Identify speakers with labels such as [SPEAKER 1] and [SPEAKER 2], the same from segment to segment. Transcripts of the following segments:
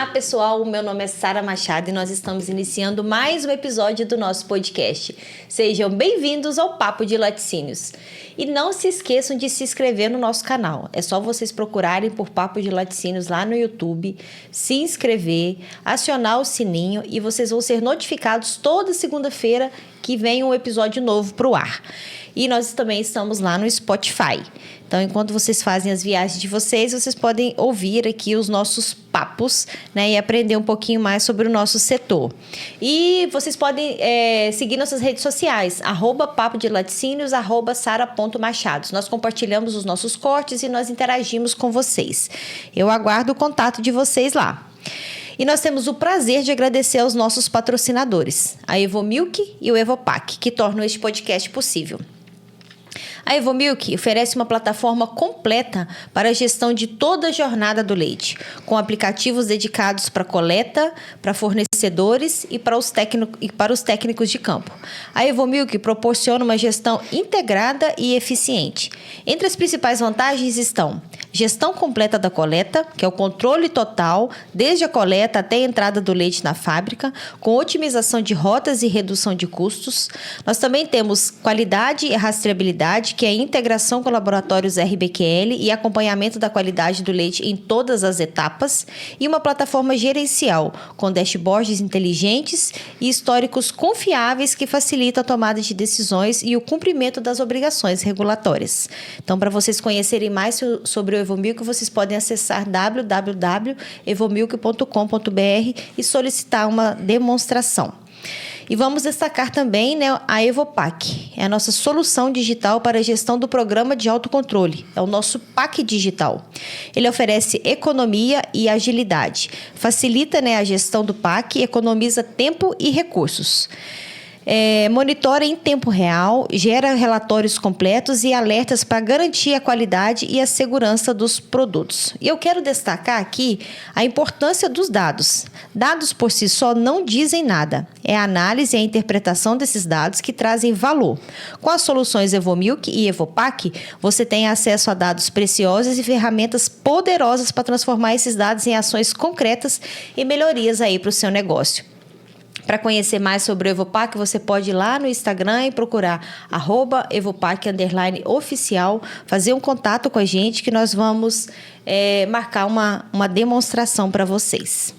[SPEAKER 1] pessoal, meu nome é Sara Machado e nós estamos iniciando mais um episódio do nosso podcast. Sejam bem-vindos ao Papo de Laticínios. E não se esqueçam de se inscrever no nosso canal. É só vocês procurarem por Papo de Laticínios lá no YouTube, se inscrever, acionar o sininho e vocês vão ser notificados toda segunda-feira que vem um episódio novo para o ar. E nós também estamos lá no Spotify. Então, enquanto vocês fazem as viagens de vocês, vocês podem ouvir aqui os nossos papos, né? E aprender um pouquinho mais sobre o nosso setor. E vocês podem seguir nossas redes sociais, @papo de laticínios, @sara.machados. Nós compartilhamos os nossos cortes e nós interagimos com vocês. Eu aguardo o contato de vocês lá. E nós temos o prazer de agradecer aos nossos patrocinadores, a Evomilk e o Evopac, que tornam este podcast possível. A Evomilk oferece uma plataforma completa para a gestão de toda a jornada do leite, com aplicativos dedicados para coleta, para fornecedores e para os técnicos de campo. A Evomilk proporciona uma gestão integrada e eficiente. Entre as principais vantagens estão gestão completa da coleta, que é o controle total, desde a coleta até a entrada do leite na fábrica, com otimização de rotas e redução de custos. Nós também temos qualidade e rastreabilidade, que é a integração com laboratórios RBQL e acompanhamento da qualidade do leite em todas as etapas, e uma plataforma gerencial, com dashboards inteligentes e históricos confiáveis que facilitam a tomada de decisões e o cumprimento das obrigações regulatórias. Então, para vocês conhecerem mais sobre o Evomilk, vocês podem acessar www.evomilk.com.br e solicitar uma demonstração. E vamos destacar também, né, a Evopac. É a nossa solução digital para a gestão do programa de autocontrole. É o nosso PAC digital. Ele oferece economia e agilidade. Facilita, né, a gestão do PAC, economiza tempo e recursos. Monitora em tempo real, gera relatórios completos e alertas para garantir a qualidade e a segurança dos produtos. E eu quero destacar aqui a importância dos dados. Dados por si só não dizem nada. É a análise e a interpretação desses dados que trazem valor. Com as soluções Evomilk e Evopac, você tem acesso a dados preciosos e ferramentas poderosas para transformar esses dados em ações concretas e melhorias aí para o seu negócio. Para conhecer mais sobre o Evopac, você pode ir lá no Instagram e procurar @evopac_oficial, fazer um contato com a gente que nós vamos marcar uma demonstração para vocês.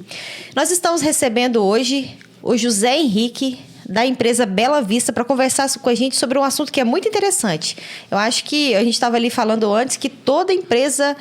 [SPEAKER 1] Nós estamos recebendo hoje o José Henrique, da empresa Bela Vista, para conversar com a gente sobre um assunto que é muito interessante. Eu acho que a gente estava ali falando antes que toda empresa,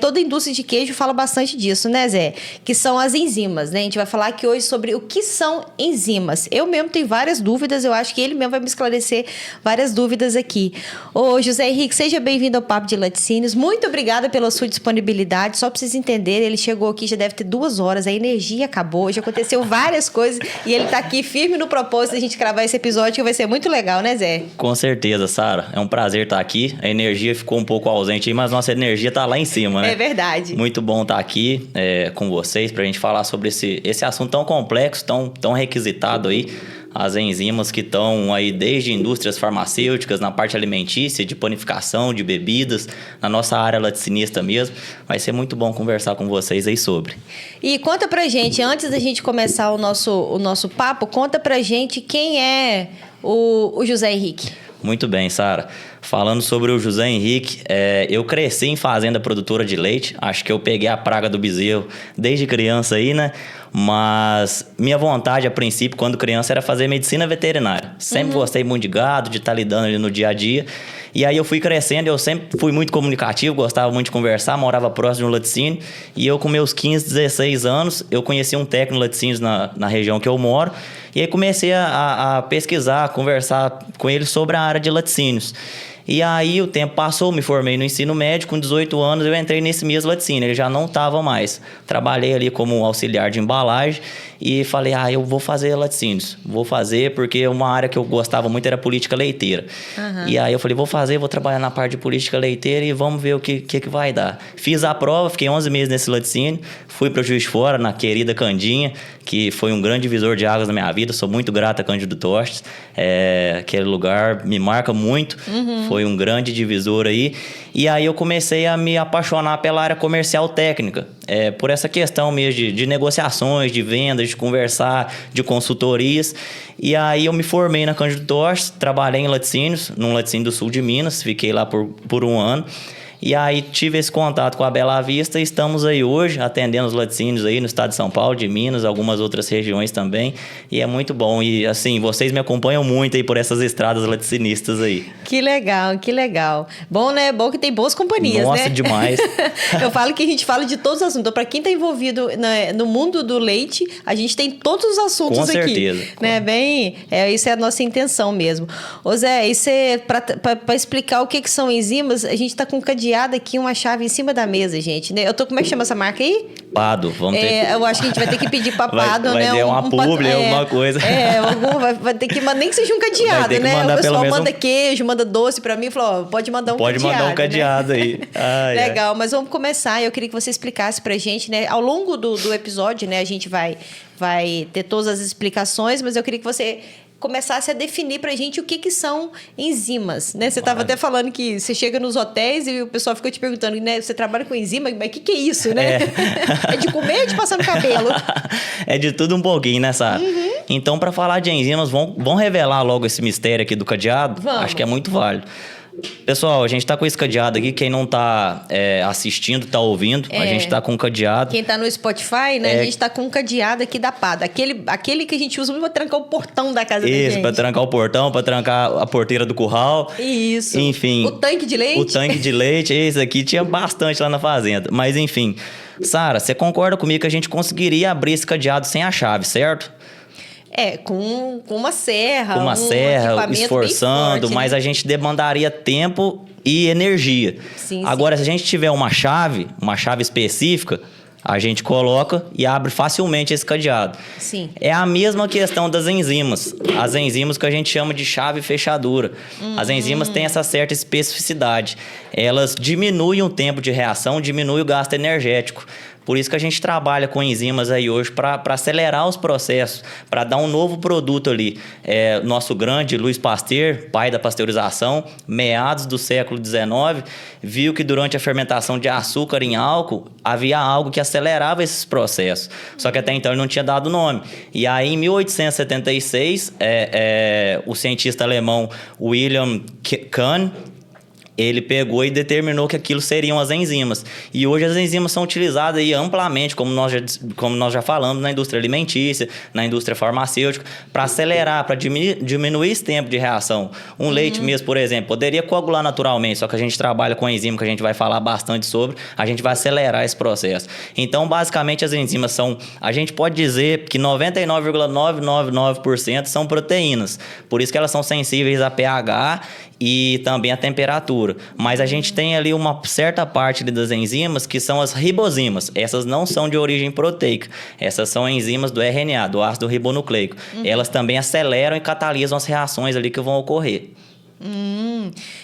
[SPEAKER 1] toda indústria de queijo fala bastante disso, né, Zé? Que são as enzimas, né? A gente vai falar aqui hoje sobre o que são enzimas. Eu mesmo tenho várias dúvidas, eu acho que ele mesmo vai me esclarecer várias dúvidas aqui. Ô, José Henrique, seja bem-vindo ao Papo de Laticínios. Muito obrigada pela sua disponibilidade. Só para vocês entenderem, ele chegou aqui, já deve ter 2 horas, a energia acabou, já aconteceu várias coisas e ele está aqui firme no propósito da gente gravar esse episódio, que vai ser muito legal, né, Zé?
[SPEAKER 2] Com certeza, Sara. É um prazer estar aqui. A energia ficou um pouco ausente aí, mas nossa energia está lá em cima, né?
[SPEAKER 1] É verdade.
[SPEAKER 2] Muito bom estar aqui com vocês para a gente falar sobre esse assunto tão complexo, tão requisitado aí. As enzimas que estão aí desde indústrias farmacêuticas, na parte alimentícia, de panificação, de bebidas, na nossa área laticinista mesmo. Vai ser muito bom conversar com vocês aí sobre.
[SPEAKER 1] E conta pra gente, antes da gente começar o nosso papo, conta pra gente quem é o José Henrique.
[SPEAKER 2] Muito bem, Sara. Falando sobre o José Henrique, eu cresci em fazenda produtora de leite. Acho que eu peguei a praga do bezerro desde criança aí, né? Mas minha vontade, a princípio, quando criança, era fazer medicina veterinária. Sempre gostei muito de gado, de estar lidando ali no dia a dia. E aí eu fui crescendo, eu sempre fui muito comunicativo, gostava muito de conversar, morava próximo de um laticínio. E eu, com meus 15, 16 anos, eu conheci um técnico de laticínios na região que eu moro. E aí comecei a pesquisar, a conversar com ele sobre a área de laticínios. E aí o tempo passou, me formei no ensino médio, com 18 anos eu entrei nesse mesmo laticínio, ele já não estava mais. Trabalhei ali como auxiliar de embalagem e falei, eu vou fazer laticínios. Vou fazer porque uma área que eu gostava muito era política leiteira. E aí eu falei, vou trabalhar na parte de política leiteira e vamos ver o que vai dar. Fiz a prova, fiquei 11 meses nesse laticínio, fui para o Juiz de Fora, na querida Candinha, que foi um grande divisor de águas na minha vida, sou muito grato a Cândido Tostes. Aquele lugar me marca muito. foi um grande divisor aí. E aí eu comecei a me apaixonar pela área comercial técnica, por essa questão mesmo de negociações, de vendas, de conversar, de consultorias. E aí eu me formei na Cândido Torres, trabalhei em laticínios, num laticínio do sul de Minas, fiquei lá por um ano. E aí tive esse contato com a Bela Vista e estamos aí hoje atendendo os laticínios aí no estado de São Paulo, de Minas, algumas outras regiões também. E é muito bom. E assim, vocês me acompanham muito aí por essas estradas laticinistas aí.
[SPEAKER 1] Que legal, que legal. Bom, né? Bom que tem boas companhias,
[SPEAKER 2] Nossa,
[SPEAKER 1] né?
[SPEAKER 2] demais.
[SPEAKER 1] Eu falo que a gente fala de todos os assuntos. Então, para quem está envolvido no mundo do leite, a gente tem todos os assuntos
[SPEAKER 2] com
[SPEAKER 1] aqui.
[SPEAKER 2] Certeza.
[SPEAKER 1] Né? Bem, isso é a nossa intenção mesmo. Ô Zé, para explicar o que são enzimas, a gente está com cadeado aqui, uma chave em cima da mesa, gente. Né? Como é que chama essa marca aí?
[SPEAKER 2] Pado, vamos ter
[SPEAKER 1] Eu acho que a gente vai ter que pedir para Pado,
[SPEAKER 2] vai
[SPEAKER 1] né?
[SPEAKER 2] Vai ter uma publi, alguma coisa.
[SPEAKER 1] Vai ter que mandar, nem que seja um cadeado,
[SPEAKER 2] vai ter que
[SPEAKER 1] né?
[SPEAKER 2] mandar
[SPEAKER 1] O pessoal
[SPEAKER 2] pelo
[SPEAKER 1] manda queijo, manda doce para mim e falou, pode mandar um cadeado.
[SPEAKER 2] Pode mandar um cadeado, né? Aí.
[SPEAKER 1] Legal, mas vamos começar. Eu queria que você explicasse pra gente, né? Ao longo do episódio, né? A gente vai ter todas as explicações, mas eu queria que você começasse a definir pra gente o que são enzimas, né? Você estava até falando que você chega nos hotéis e o pessoal fica te perguntando, né? Você trabalha com enzima? Mas o que é isso, né? É de comer ou de passar no cabelo?
[SPEAKER 2] É de tudo um pouquinho, né, Sara?
[SPEAKER 1] Uhum.
[SPEAKER 2] Então, para falar de enzimas, vamos revelar logo esse mistério aqui do cadeado?
[SPEAKER 1] Vamos.
[SPEAKER 2] Acho que é muito válido. Pessoal, a gente tá com esse cadeado aqui. Quem não tá assistindo, tá ouvindo. A gente tá com um cadeado.
[SPEAKER 1] Quem tá no Spotify, né? A gente tá com um cadeado aqui da Pado. Aquele que a gente usa pra trancar o portão da casa da gente.
[SPEAKER 2] Isso, pra trancar o portão, pra trancar a porteira do curral.
[SPEAKER 1] Isso.
[SPEAKER 2] Enfim.
[SPEAKER 1] O tanque de leite?
[SPEAKER 2] O tanque de leite. Esse aqui tinha bastante lá na fazenda. Mas enfim. Sara, você concorda comigo que a gente conseguiria abrir esse cadeado sem a chave, certo?
[SPEAKER 1] Com uma serra.
[SPEAKER 2] Com uma serra, esforçando,
[SPEAKER 1] forte,
[SPEAKER 2] mas
[SPEAKER 1] né?
[SPEAKER 2] a gente demandaria tempo e energia.
[SPEAKER 1] Sim,
[SPEAKER 2] Agora, se a gente tiver uma chave específica, a gente coloca e abre facilmente esse cadeado.
[SPEAKER 1] Sim.
[SPEAKER 2] É a mesma questão das enzimas. As enzimas que a gente chama de chave fechadura. As enzimas têm essa certa especificidade. Elas diminuem o tempo de reação, diminuem o gasto energético. Por isso que a gente trabalha com enzimas aí hoje para acelerar os processos, para dar um novo produto ali. Nosso grande Louis Pasteur, pai da pasteurização, meados do século XIX, viu que durante a fermentação de açúcar em álcool, havia algo que acelerava esses processos. Só que até então ele não tinha dado nome. E aí, em 1876, o cientista alemão William Kahn, ele pegou e determinou que aquilo seriam as enzimas. E hoje as enzimas são utilizadas aí amplamente, como nós já falamos, na indústria alimentícia, na indústria farmacêutica, para acelerar, para diminuir esse tempo de reação. Leite mesmo, por exemplo, poderia coagular naturalmente, só que a gente trabalha com enzima, que a gente vai falar bastante sobre, a gente vai acelerar esse processo. Então, basicamente, as enzimas são... A gente pode dizer que 99,999% são proteínas. Por isso que elas são sensíveis a pH e também a temperatura. Mas a gente tem ali uma certa parte das enzimas que são as ribozimas. Essas não são de origem proteica. Essas são enzimas do RNA, do ácido ribonucleico. Elas também aceleram e catalisam as reações ali que vão ocorrer.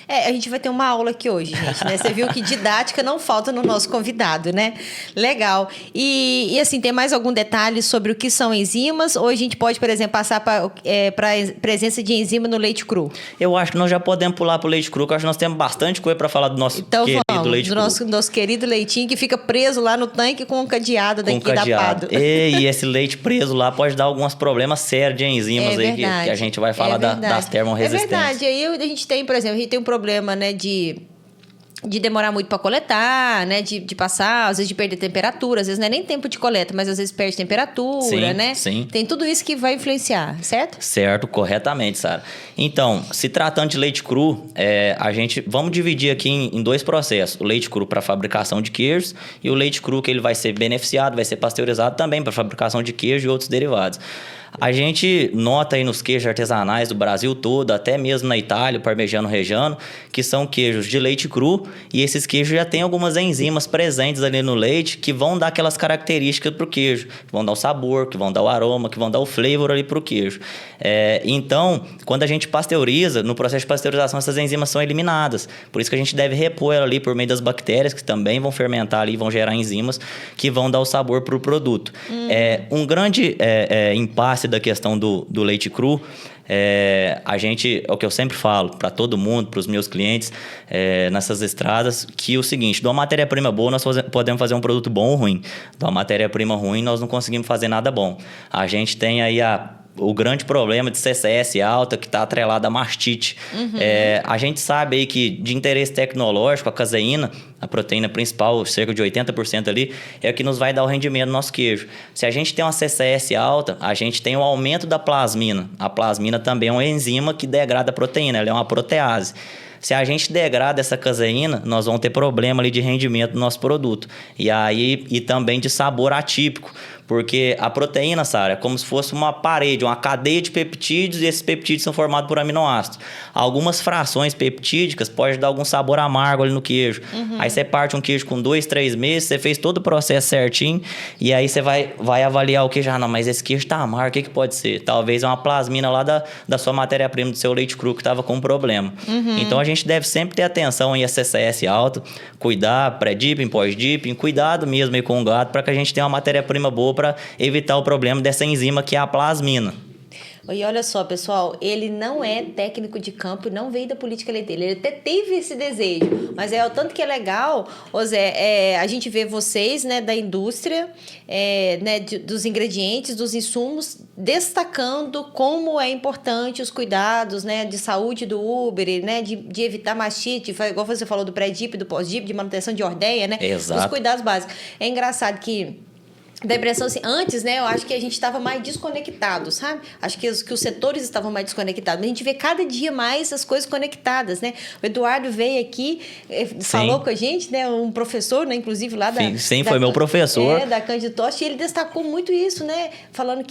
[SPEAKER 1] A gente vai ter uma aula aqui hoje, gente, né? Você viu que didática não falta no nosso convidado, né? Legal. E assim, tem mais algum detalhe sobre o que são enzimas? Ou a gente pode, por exemplo, passar para a presença de enzima no leite cru?
[SPEAKER 2] Eu acho que nós já podemos pular para o leite cru, porque eu acho que nós temos bastante coisa para falar do nosso querido leite cru.
[SPEAKER 1] Nosso querido leitinho que fica preso lá no tanque com um cadeado daqui da Pado.
[SPEAKER 2] E esse leite preso lá pode dar alguns problemas sérios de enzimas aí que a gente vai falar das termorresistências.
[SPEAKER 1] É verdade. Aí a gente tem, por exemplo, um problema, né, de demorar muito para coletar, né? De passar, às vezes de perder temperatura, às vezes não é nem tempo de coleta, mas às vezes perde temperatura, né?
[SPEAKER 2] Sim.
[SPEAKER 1] Tem tudo isso que vai influenciar, certo?
[SPEAKER 2] Certo, corretamente, Sara. Então, se tratando de leite cru, vamos dividir aqui em dois processos. O leite cru para fabricação de queijos e o leite cru que ele vai ser beneficiado, vai ser pasteurizado também para fabricação de queijo e outros derivados. A gente nota aí nos queijos artesanais do Brasil todo, até mesmo na Itália, o Parmigiano Reggiano, que são queijos de leite cru, e esses queijos já têm algumas enzimas presentes ali no leite que vão dar aquelas características para o queijo, que vão dar o sabor, que vão dar o aroma, que vão dar o flavor ali para o queijo. Então, quando a gente pasteuriza, no processo de pasteurização, essas enzimas são eliminadas. Por isso que a gente deve repor ela ali por meio das bactérias, que também vão fermentar ali e vão gerar enzimas que vão dar o sabor para o produto. Um grande impasse da questão do leite cru A gente, é o que eu sempre falo para todo mundo, para os meus clientes nessas estradas, que é o seguinte, de uma matéria-prima boa nós podemos fazer um produto bom ou ruim. De uma matéria-prima ruim nós não conseguimos fazer nada bom. A gente tem aí o grande problema de CCS alta, que está atrelado à mastite. A gente sabe aí que de interesse tecnológico, a caseína, a proteína principal, cerca de 80% ali, é o que nos vai dar o rendimento do nosso queijo. Se a gente tem uma CCS alta, a gente tem o aumento da plasmina. A plasmina também é uma enzima que degrada a proteína, ela é uma protease. Se a gente degrada essa caseína, nós vamos ter problema ali de rendimento do nosso produto. E também de sabor atípico. Porque a proteína, Sara, é como se fosse uma parede, uma cadeia de peptídeos, e esses peptídeos são formados por aminoácidos. Algumas frações peptídicas podem dar algum sabor amargo ali no queijo. Aí você parte um queijo com 2, 3 meses, você fez todo o processo certinho, e aí você vai avaliar o queijo. Não, mas esse queijo tá amargo, o que pode ser? Talvez é uma plasmina lá da sua matéria-prima, do seu leite cru, que estava com um problema. Então a gente deve sempre ter atenção em CCS alto, cuidar pré-dipping, pós-dipping, cuidado mesmo aí com o gado, para que a gente tenha uma matéria-prima boa para evitar o problema dessa enzima que é a plasmina.
[SPEAKER 1] E olha só, pessoal, ele não é técnico de campo, não veio da política leiteira, ele até teve esse desejo, mas o tanto que é legal, Zé, a gente vê vocês, né, da indústria, né, dos ingredientes, dos insumos, destacando como é importante os cuidados, né, de saúde do úber, né, de evitar mastite, igual você falou do pré-dip, do pós-dip, de manutenção de ordeia, né,
[SPEAKER 2] Exato.
[SPEAKER 1] Os cuidados básicos. É engraçado que da impressão assim, antes, né, eu acho que a gente estava mais desconectado, sabe? Acho que os setores estavam mais desconectados. Mas a gente vê cada dia mais as coisas conectadas, né? O Eduardo veio aqui, falou com a gente, né? Um professor, né, inclusive lá da...
[SPEAKER 2] Sim, foi meu professor.
[SPEAKER 1] Da Cândido Toste, e ele destacou muito isso, né? Falando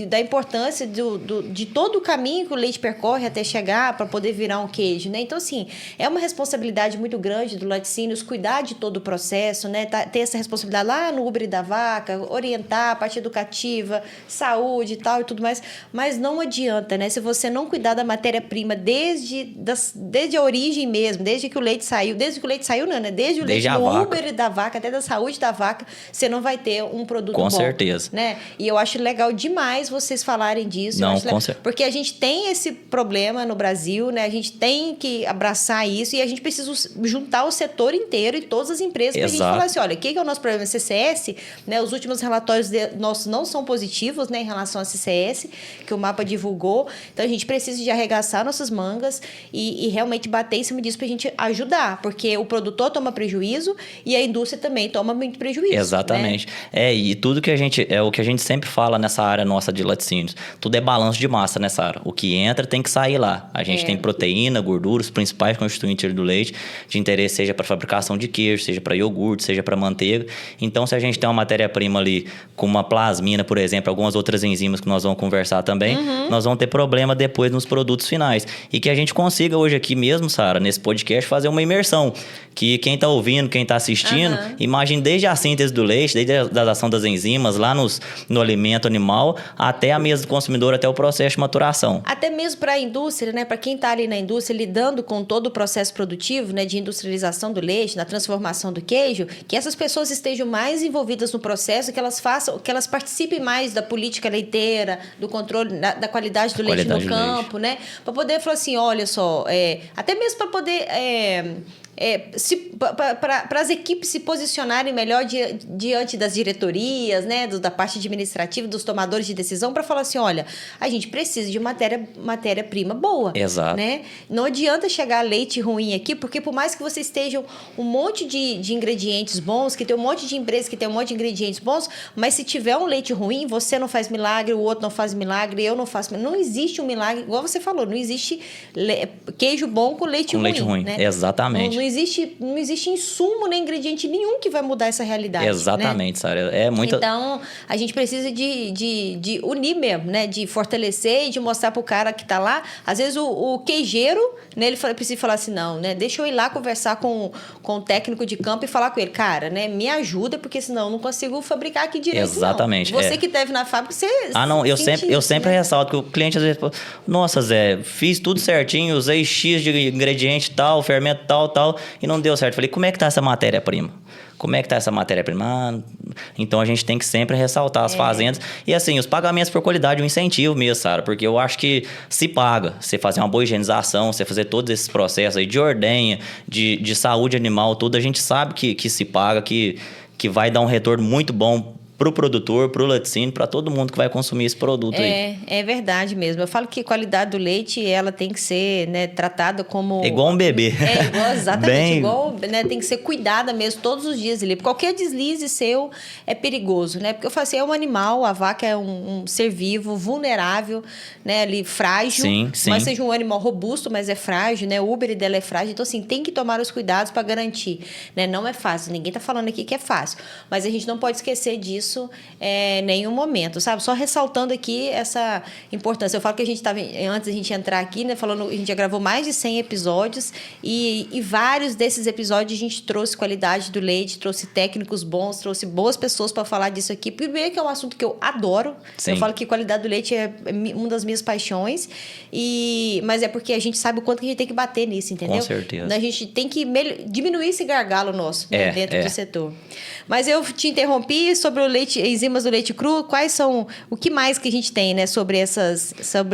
[SPEAKER 1] da importância de todo o caminho que o leite percorre até chegar para poder virar um queijo, né? Então, assim, é uma responsabilidade muito grande do laticínios cuidar de todo o processo, né? Ter essa responsabilidade lá no úbere da vaca, orientar a parte educativa, saúde e tal e tudo mais, mas não adianta, né? Se você não cuidar da matéria-prima desde a origem mesmo, desde que o leite saiu não, né? Desde o leite do úbere da vaca até da saúde da vaca, você não vai ter um produto bom.
[SPEAKER 2] Com certeza.
[SPEAKER 1] Né? E eu acho legal demais vocês falarem disso.
[SPEAKER 2] Não, com certeza.
[SPEAKER 1] Porque a gente tem esse problema no Brasil, né? A gente tem que abraçar isso e a gente precisa juntar o setor inteiro e todas as empresas para a gente falar assim, olha, o que é o nosso problema? CCS, né? Os últimos relatórios nossos não são positivos, né, em relação a CCS, que o mapa divulgou. Então, a gente precisa de arregaçar nossas mangas e realmente bater em cima disso para a gente ajudar, porque o produtor toma prejuízo e a indústria também toma muito prejuízo.
[SPEAKER 2] Exatamente.
[SPEAKER 1] Né?
[SPEAKER 2] E tudo que o que a gente sempre fala nessa área nossa de laticínios, tudo é balanço de massa nessa área. O que entra tem que sair lá. A gente tem proteína, gordura, os principais constituintes do leite, de interesse seja para fabricação de queijo, seja para iogurte, seja para manteiga. Então, se a gente tem uma matéria-prima ali com uma plasmina, por exemplo, algumas outras enzimas que nós vamos conversar também, nós vamos ter problema depois nos produtos finais. E que a gente consiga hoje aqui mesmo, Sara, nesse podcast, fazer uma imersão. Que quem está ouvindo, quem está assistindo, imagine desde a síntese do leite, desde a ação das enzimas, lá no alimento animal, até a mesa do consumidor, até o processo de maturação.
[SPEAKER 1] Até mesmo para a indústria, né? Para quem está ali na indústria, lidando com todo o processo produtivo, né? De industrialização do leite, na transformação do queijo, que essas pessoas estejam mais envolvidas no processo, que elas participem mais da política leiteira, do controle da qualidade do leite no campo, né? Para poder falar assim, olha só, até mesmo para poder... para as equipes se posicionarem melhor diante das diretorias, né, da parte administrativa, dos tomadores de decisão, para falar assim, olha, a gente precisa de matéria-prima boa.
[SPEAKER 2] Exato.
[SPEAKER 1] Né? Não adianta chegar leite ruim aqui, porque por mais que vocês estejam um monte de ingredientes bons, que tem um monte de empresas que tem um monte de ingredientes bons, mas se tiver um leite ruim, você não faz milagre, o outro não faz milagre, eu não faço milagre. Não existe um milagre, igual você falou, não existe queijo bom com leite ruim.
[SPEAKER 2] Leite ruim, né? Exatamente.
[SPEAKER 1] Não existe insumo nem ingrediente nenhum que vai mudar essa realidade.
[SPEAKER 2] Exatamente, né? Sara.
[SPEAKER 1] Então, a gente precisa de unir mesmo, né? De fortalecer e de mostrar pro cara que tá lá. Às vezes, o queijeiro, né? Ele precisa falar assim, não, né? Deixa eu ir lá conversar com o técnico de campo e falar com ele. Cara, né? Me ajuda, porque senão eu não consigo fabricar aqui direito,
[SPEAKER 2] Exatamente.
[SPEAKER 1] Não. Você que teve na fábrica, você...
[SPEAKER 2] Eu sempre ressalto que o cliente às vezes fala, nossa, Zé, fiz tudo certinho, usei X de ingrediente tal, fermento tal, tal, e não deu certo. Falei, como é que tá essa matéria-prima? Como é que tá essa matéria-prima? Então a gente tem que sempre ressaltar as fazendas. E assim, os pagamentos por qualidade, um incentivo mesmo, Sara, porque eu acho que se paga, você fazer uma boa higienização, você fazer todos esses processos aí de ordenha, de saúde animal, tudo, a gente sabe que se paga, que vai dar um retorno muito bom pro produtor, pro laticínio, para todo mundo que vai consumir esse produto aí.
[SPEAKER 1] É verdade mesmo. Eu falo que a qualidade do leite, ela tem que ser, né, tratada como...
[SPEAKER 2] É igual um bebê.
[SPEAKER 1] Exatamente, igual, né, tem que ser cuidada mesmo todos os dias ali. Qualquer deslize seu é perigoso, né? Porque eu falo assim, é um animal, a vaca é um ser vivo, vulnerável, né, ali, frágil.
[SPEAKER 2] Sim.
[SPEAKER 1] Mas seja um animal robusto, mas é frágil, né? O úbere dela é frágil. Então, assim, tem que tomar os cuidados para garantir, né? Não é fácil, ninguém tá falando aqui que é fácil. Mas a gente não pode esquecer disso em nenhum momento, sabe? Só ressaltando aqui essa importância. Eu falo que a gente estava, antes da gente entrar aqui, né, falando, a gente já gravou mais de 100 episódios e vários desses episódios a gente trouxe qualidade do leite, trouxe técnicos bons, trouxe boas pessoas para falar disso aqui. Primeiro que é um assunto que eu adoro.
[SPEAKER 2] Sim.
[SPEAKER 1] Eu falo que qualidade do leite é uma das minhas paixões, mas é porque a gente sabe o quanto que a gente tem que bater nisso, entendeu?
[SPEAKER 2] Com certeza.
[SPEAKER 1] A gente tem que diminuir esse gargalo nosso, né, dentro do setor. Mas eu te interrompi sobre o leite, enzimas do leite cru. Quais são, o que mais que a gente tem, né, sobre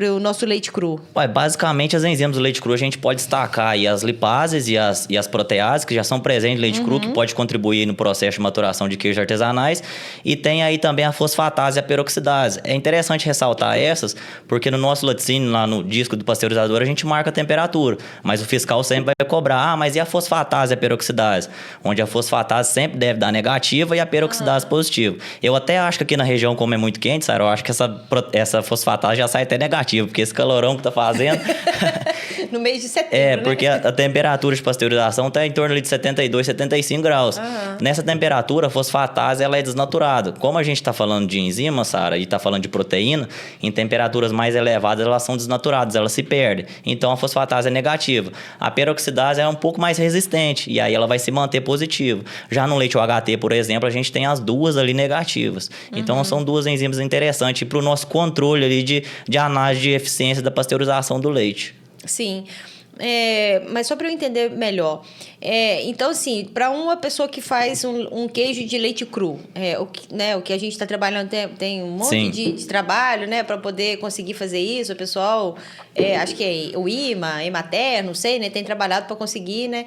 [SPEAKER 1] o nosso leite cru?
[SPEAKER 2] Basicamente, as enzimas do leite cru, a gente pode destacar aí as lipases e as proteases, que já são presentes no leite cru, que pode contribuir no processo de maturação de queijos artesanais. E tem aí também a fosfatase e a peroxidase. É interessante ressaltar essas, porque no nosso laticínio, lá no disco do pasteurizador, a gente marca a temperatura. Mas o fiscal sempre vai cobrar, mas e a fosfatase e a peroxidase? Onde a fosfatase sempre deve dar negativa e a peroxidase positiva. Eu até acho que aqui na região, como é muito quente, Sara, eu acho que essa fosfatase já sai até negativa, porque esse calorão que tá fazendo...
[SPEAKER 1] No mês de setembro,
[SPEAKER 2] porque a temperatura de pasteurização está em torno ali de 72, 75 graus. Nessa temperatura, a fosfatase ela é desnaturada. Como a gente está falando de enzima, Sara, e está falando de proteína, em temperaturas mais elevadas elas são desnaturadas, elas se perdem. Então a fosfatase é negativa. A peroxidase é um pouco mais resistente, e aí ela vai se manter positiva. Já no leite UHT, por exemplo, a gente tem as duas ali negativas. Então são duas enzimas interessantes para o nosso controle ali de análise de eficiência da pasteurização do leite.
[SPEAKER 1] Sim. Mas só para eu entender melhor, então assim, para uma pessoa que faz um queijo de leite cru, o que a gente está trabalhando tem um monte de trabalho, né, para poder conseguir fazer isso. O pessoal, acho que é o Emater, não sei, né, tem trabalhado para conseguir, né,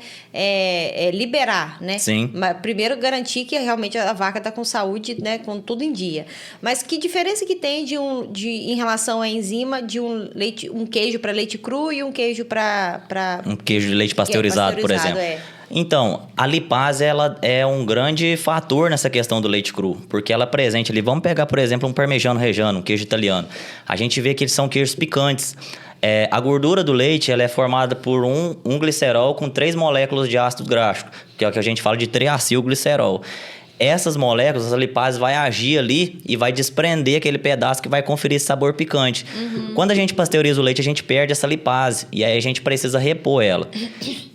[SPEAKER 1] liberar, né.
[SPEAKER 2] Sim.
[SPEAKER 1] Mas primeiro garantir que realmente a vaca está com saúde, né, com tudo em dia. Mas que diferença que tem em relação à enzima de um queijo para leite cru e um queijo para
[SPEAKER 2] um queijo de leite pasteurizado, por exemplo. Então, a lipase ela é um grande fator nessa questão do leite cru, porque ela é presente ali. Vamos pegar, por exemplo, um parmegiano reggiano, um queijo italiano. A gente vê que eles são queijos picantes. A gordura do leite ela é formada por um glicerol com 3 moléculas de ácido gráfico, que é o que a gente fala de triacilglicerol. Essas moléculas, a lipase vai agir ali e vai desprender aquele pedaço que vai conferir esse sabor picante. Quando a gente pasteuriza o leite, a gente perde essa lipase e aí a gente precisa repor ela.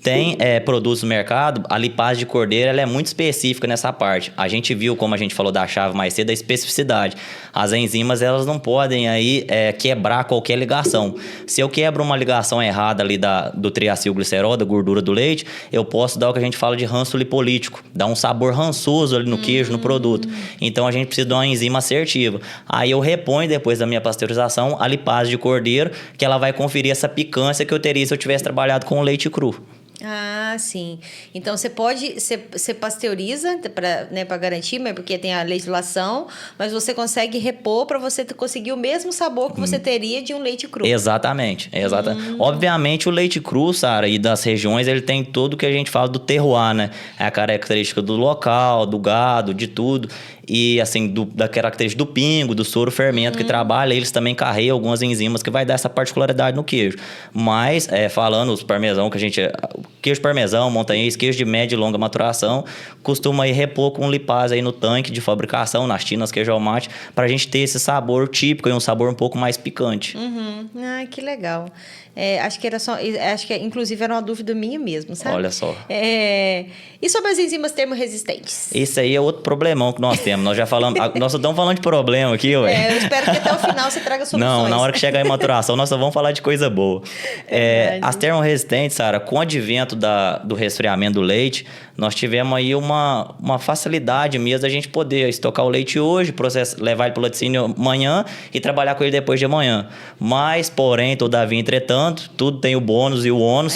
[SPEAKER 2] Tem produtos no mercado, a lipase de cordeiro ela é muito específica nessa parte. A gente viu, como a gente falou da chave mais cedo, a especificidade. As enzimas elas não podem aí quebrar qualquer ligação. Se eu quebro uma ligação errada ali do triacilglicerol, da gordura do leite, eu posso dar o que a gente fala de ranço lipolítico, dar um sabor rançoso ali no queijo, no produto. Então a gente precisa de uma enzima assertiva. Aí eu reponho depois da minha pasteurização a lipase de cordeiro, que ela vai conferir essa picância que eu teria se eu tivesse trabalhado com o leite cru.
[SPEAKER 1] Ah, sim. Então, você pasteuriza para garantir, mas porque tem a legislação, mas você consegue repor para você conseguir o mesmo sabor que você teria de um leite cru.
[SPEAKER 2] Exatamente. Obviamente, o leite cru, Sara, e das regiões, ele tem tudo que a gente fala do terroir, né? É a característica do local, do gado, de tudo. E, assim, da característica do pingo, do soro fermento que trabalha, eles também carregam algumas enzimas que vai dar essa particularidade no queijo. Mas, falando os parmesão, que a gente... Queijo parmesão, montanhês, queijo de média e longa maturação, costuma aí repor com lipase aí no tanque de fabricação, nas tinas queijo ao mate, pra gente ter esse sabor típico e um sabor um pouco mais picante.
[SPEAKER 1] Ah, que legal. Acho que inclusive era uma dúvida minha mesmo, sabe?
[SPEAKER 2] Olha só.
[SPEAKER 1] E sobre as enzimas termorresistentes?
[SPEAKER 2] Esse aí é outro problemão que nós temos. Nós já falamos... Nós só estamos falando de problema aqui, ué.
[SPEAKER 1] Eu espero que até o final você traga soluções.
[SPEAKER 2] Não, na hora que chegar em maturação, nós só vamos falar de coisa boa. As termorresistentes, Sara, com o advento advento do resfriamento do leite, nós tivemos aí uma facilidade mesmo da gente poder estocar o leite hoje, levar ele para o laticínio amanhã e trabalhar com ele depois de amanhã. Mas, porém, todavia, entretanto, tudo tem o bônus e o ônus.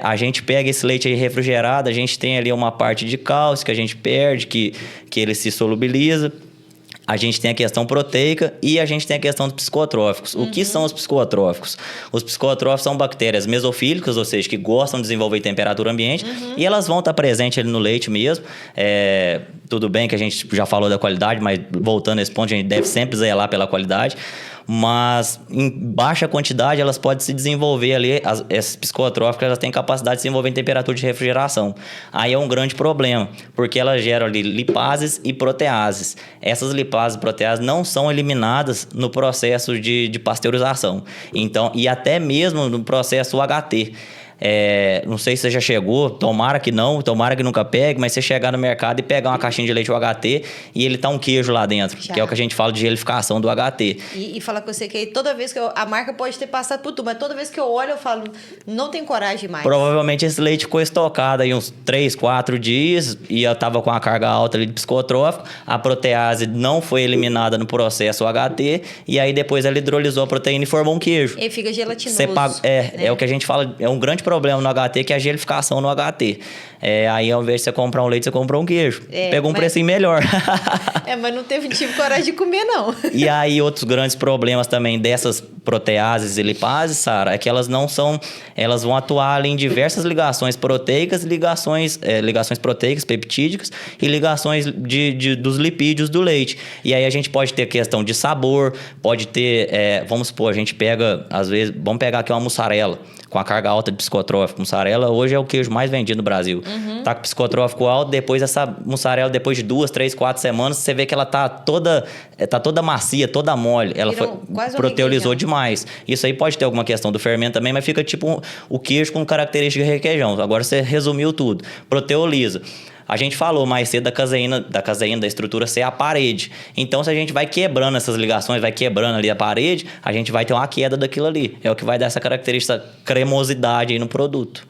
[SPEAKER 2] A gente pega esse leite aí refrigerado, a gente tem ali uma parte de cálcio que a gente perde, que ele se solubiliza. A gente tem a questão proteica e a gente tem a questão dos psicotróficos. O que são os psicotróficos? Os psicotróficos são bactérias mesofílicas, ou seja, que gostam de desenvolver temperatura ambiente, e elas vão estar presentes ali no leite mesmo. Tudo bem que a gente já falou da qualidade, mas voltando a esse ponto, a gente deve sempre zelar pela qualidade. Mas em baixa quantidade elas podem se desenvolver ali, essas psicotróficas elas têm capacidade de se desenvolver em temperatura de refrigeração. Aí é um grande problema, porque elas geram ali lipases e proteases. Essas lipases e proteases não são eliminadas no processo de pasteurização. Então, e até mesmo no processo UHT. Não sei se você já chegou, tomara que não, tomara que nunca pegue, mas você chegar no mercado e pegar uma caixinha de leite UHT e ele tá um queijo lá dentro, que é o que a gente fala de gelificação do HT.
[SPEAKER 1] E falar com você que toda vez que a marca pode ter passado por tudo, mas toda vez que eu olho eu falo, não tem coragem mais.
[SPEAKER 2] Provavelmente esse leite ficou estocado aí uns 3, 4 dias e eu tava com a carga alta ali de psicotrófico, a protease não foi eliminada no processo UHT e aí depois ela hidrolisou a proteína e formou um queijo.
[SPEAKER 1] E fica gelatinoso.
[SPEAKER 2] É o que a gente fala, é um grande problema no HT, que é a gelificação no HT. Aí, ao invés de você comprar um leite, você comprou um queijo. Pegou um precinho melhor.
[SPEAKER 1] Mas não tive coragem de comer, não.
[SPEAKER 2] E aí, outros grandes problemas também dessas proteases e lipases, Sara, é que elas não são... Elas vão atuar ali em diversas ligações proteicas, ligações proteicas, peptídicas, e ligações dos lipídios do leite. E aí, a gente pode ter questão de sabor, pode ter... vamos supor, a gente pega, às vezes... Vamos pegar aqui uma mussarela, com a carga alta de psicotrófico. Mussarela hoje é o queijo mais vendido no Brasil. Tá com psicotrófico alto, depois essa mussarela, depois de 2, 3, 4 semanas, você vê que ela tá toda macia, toda mole. Ela proteolizou demais. Isso aí pode ter alguma questão do fermento também, mas fica tipo o queijo com característica de requeijão. Agora você resumiu tudo. Proteoliza. A gente falou mais cedo da caseína, da estrutura ser a parede. Então, se a gente vai quebrando essas ligações, vai quebrando ali a parede, a gente vai ter uma queda daquilo ali. É o que vai dar essa característica cremosidade aí no produto.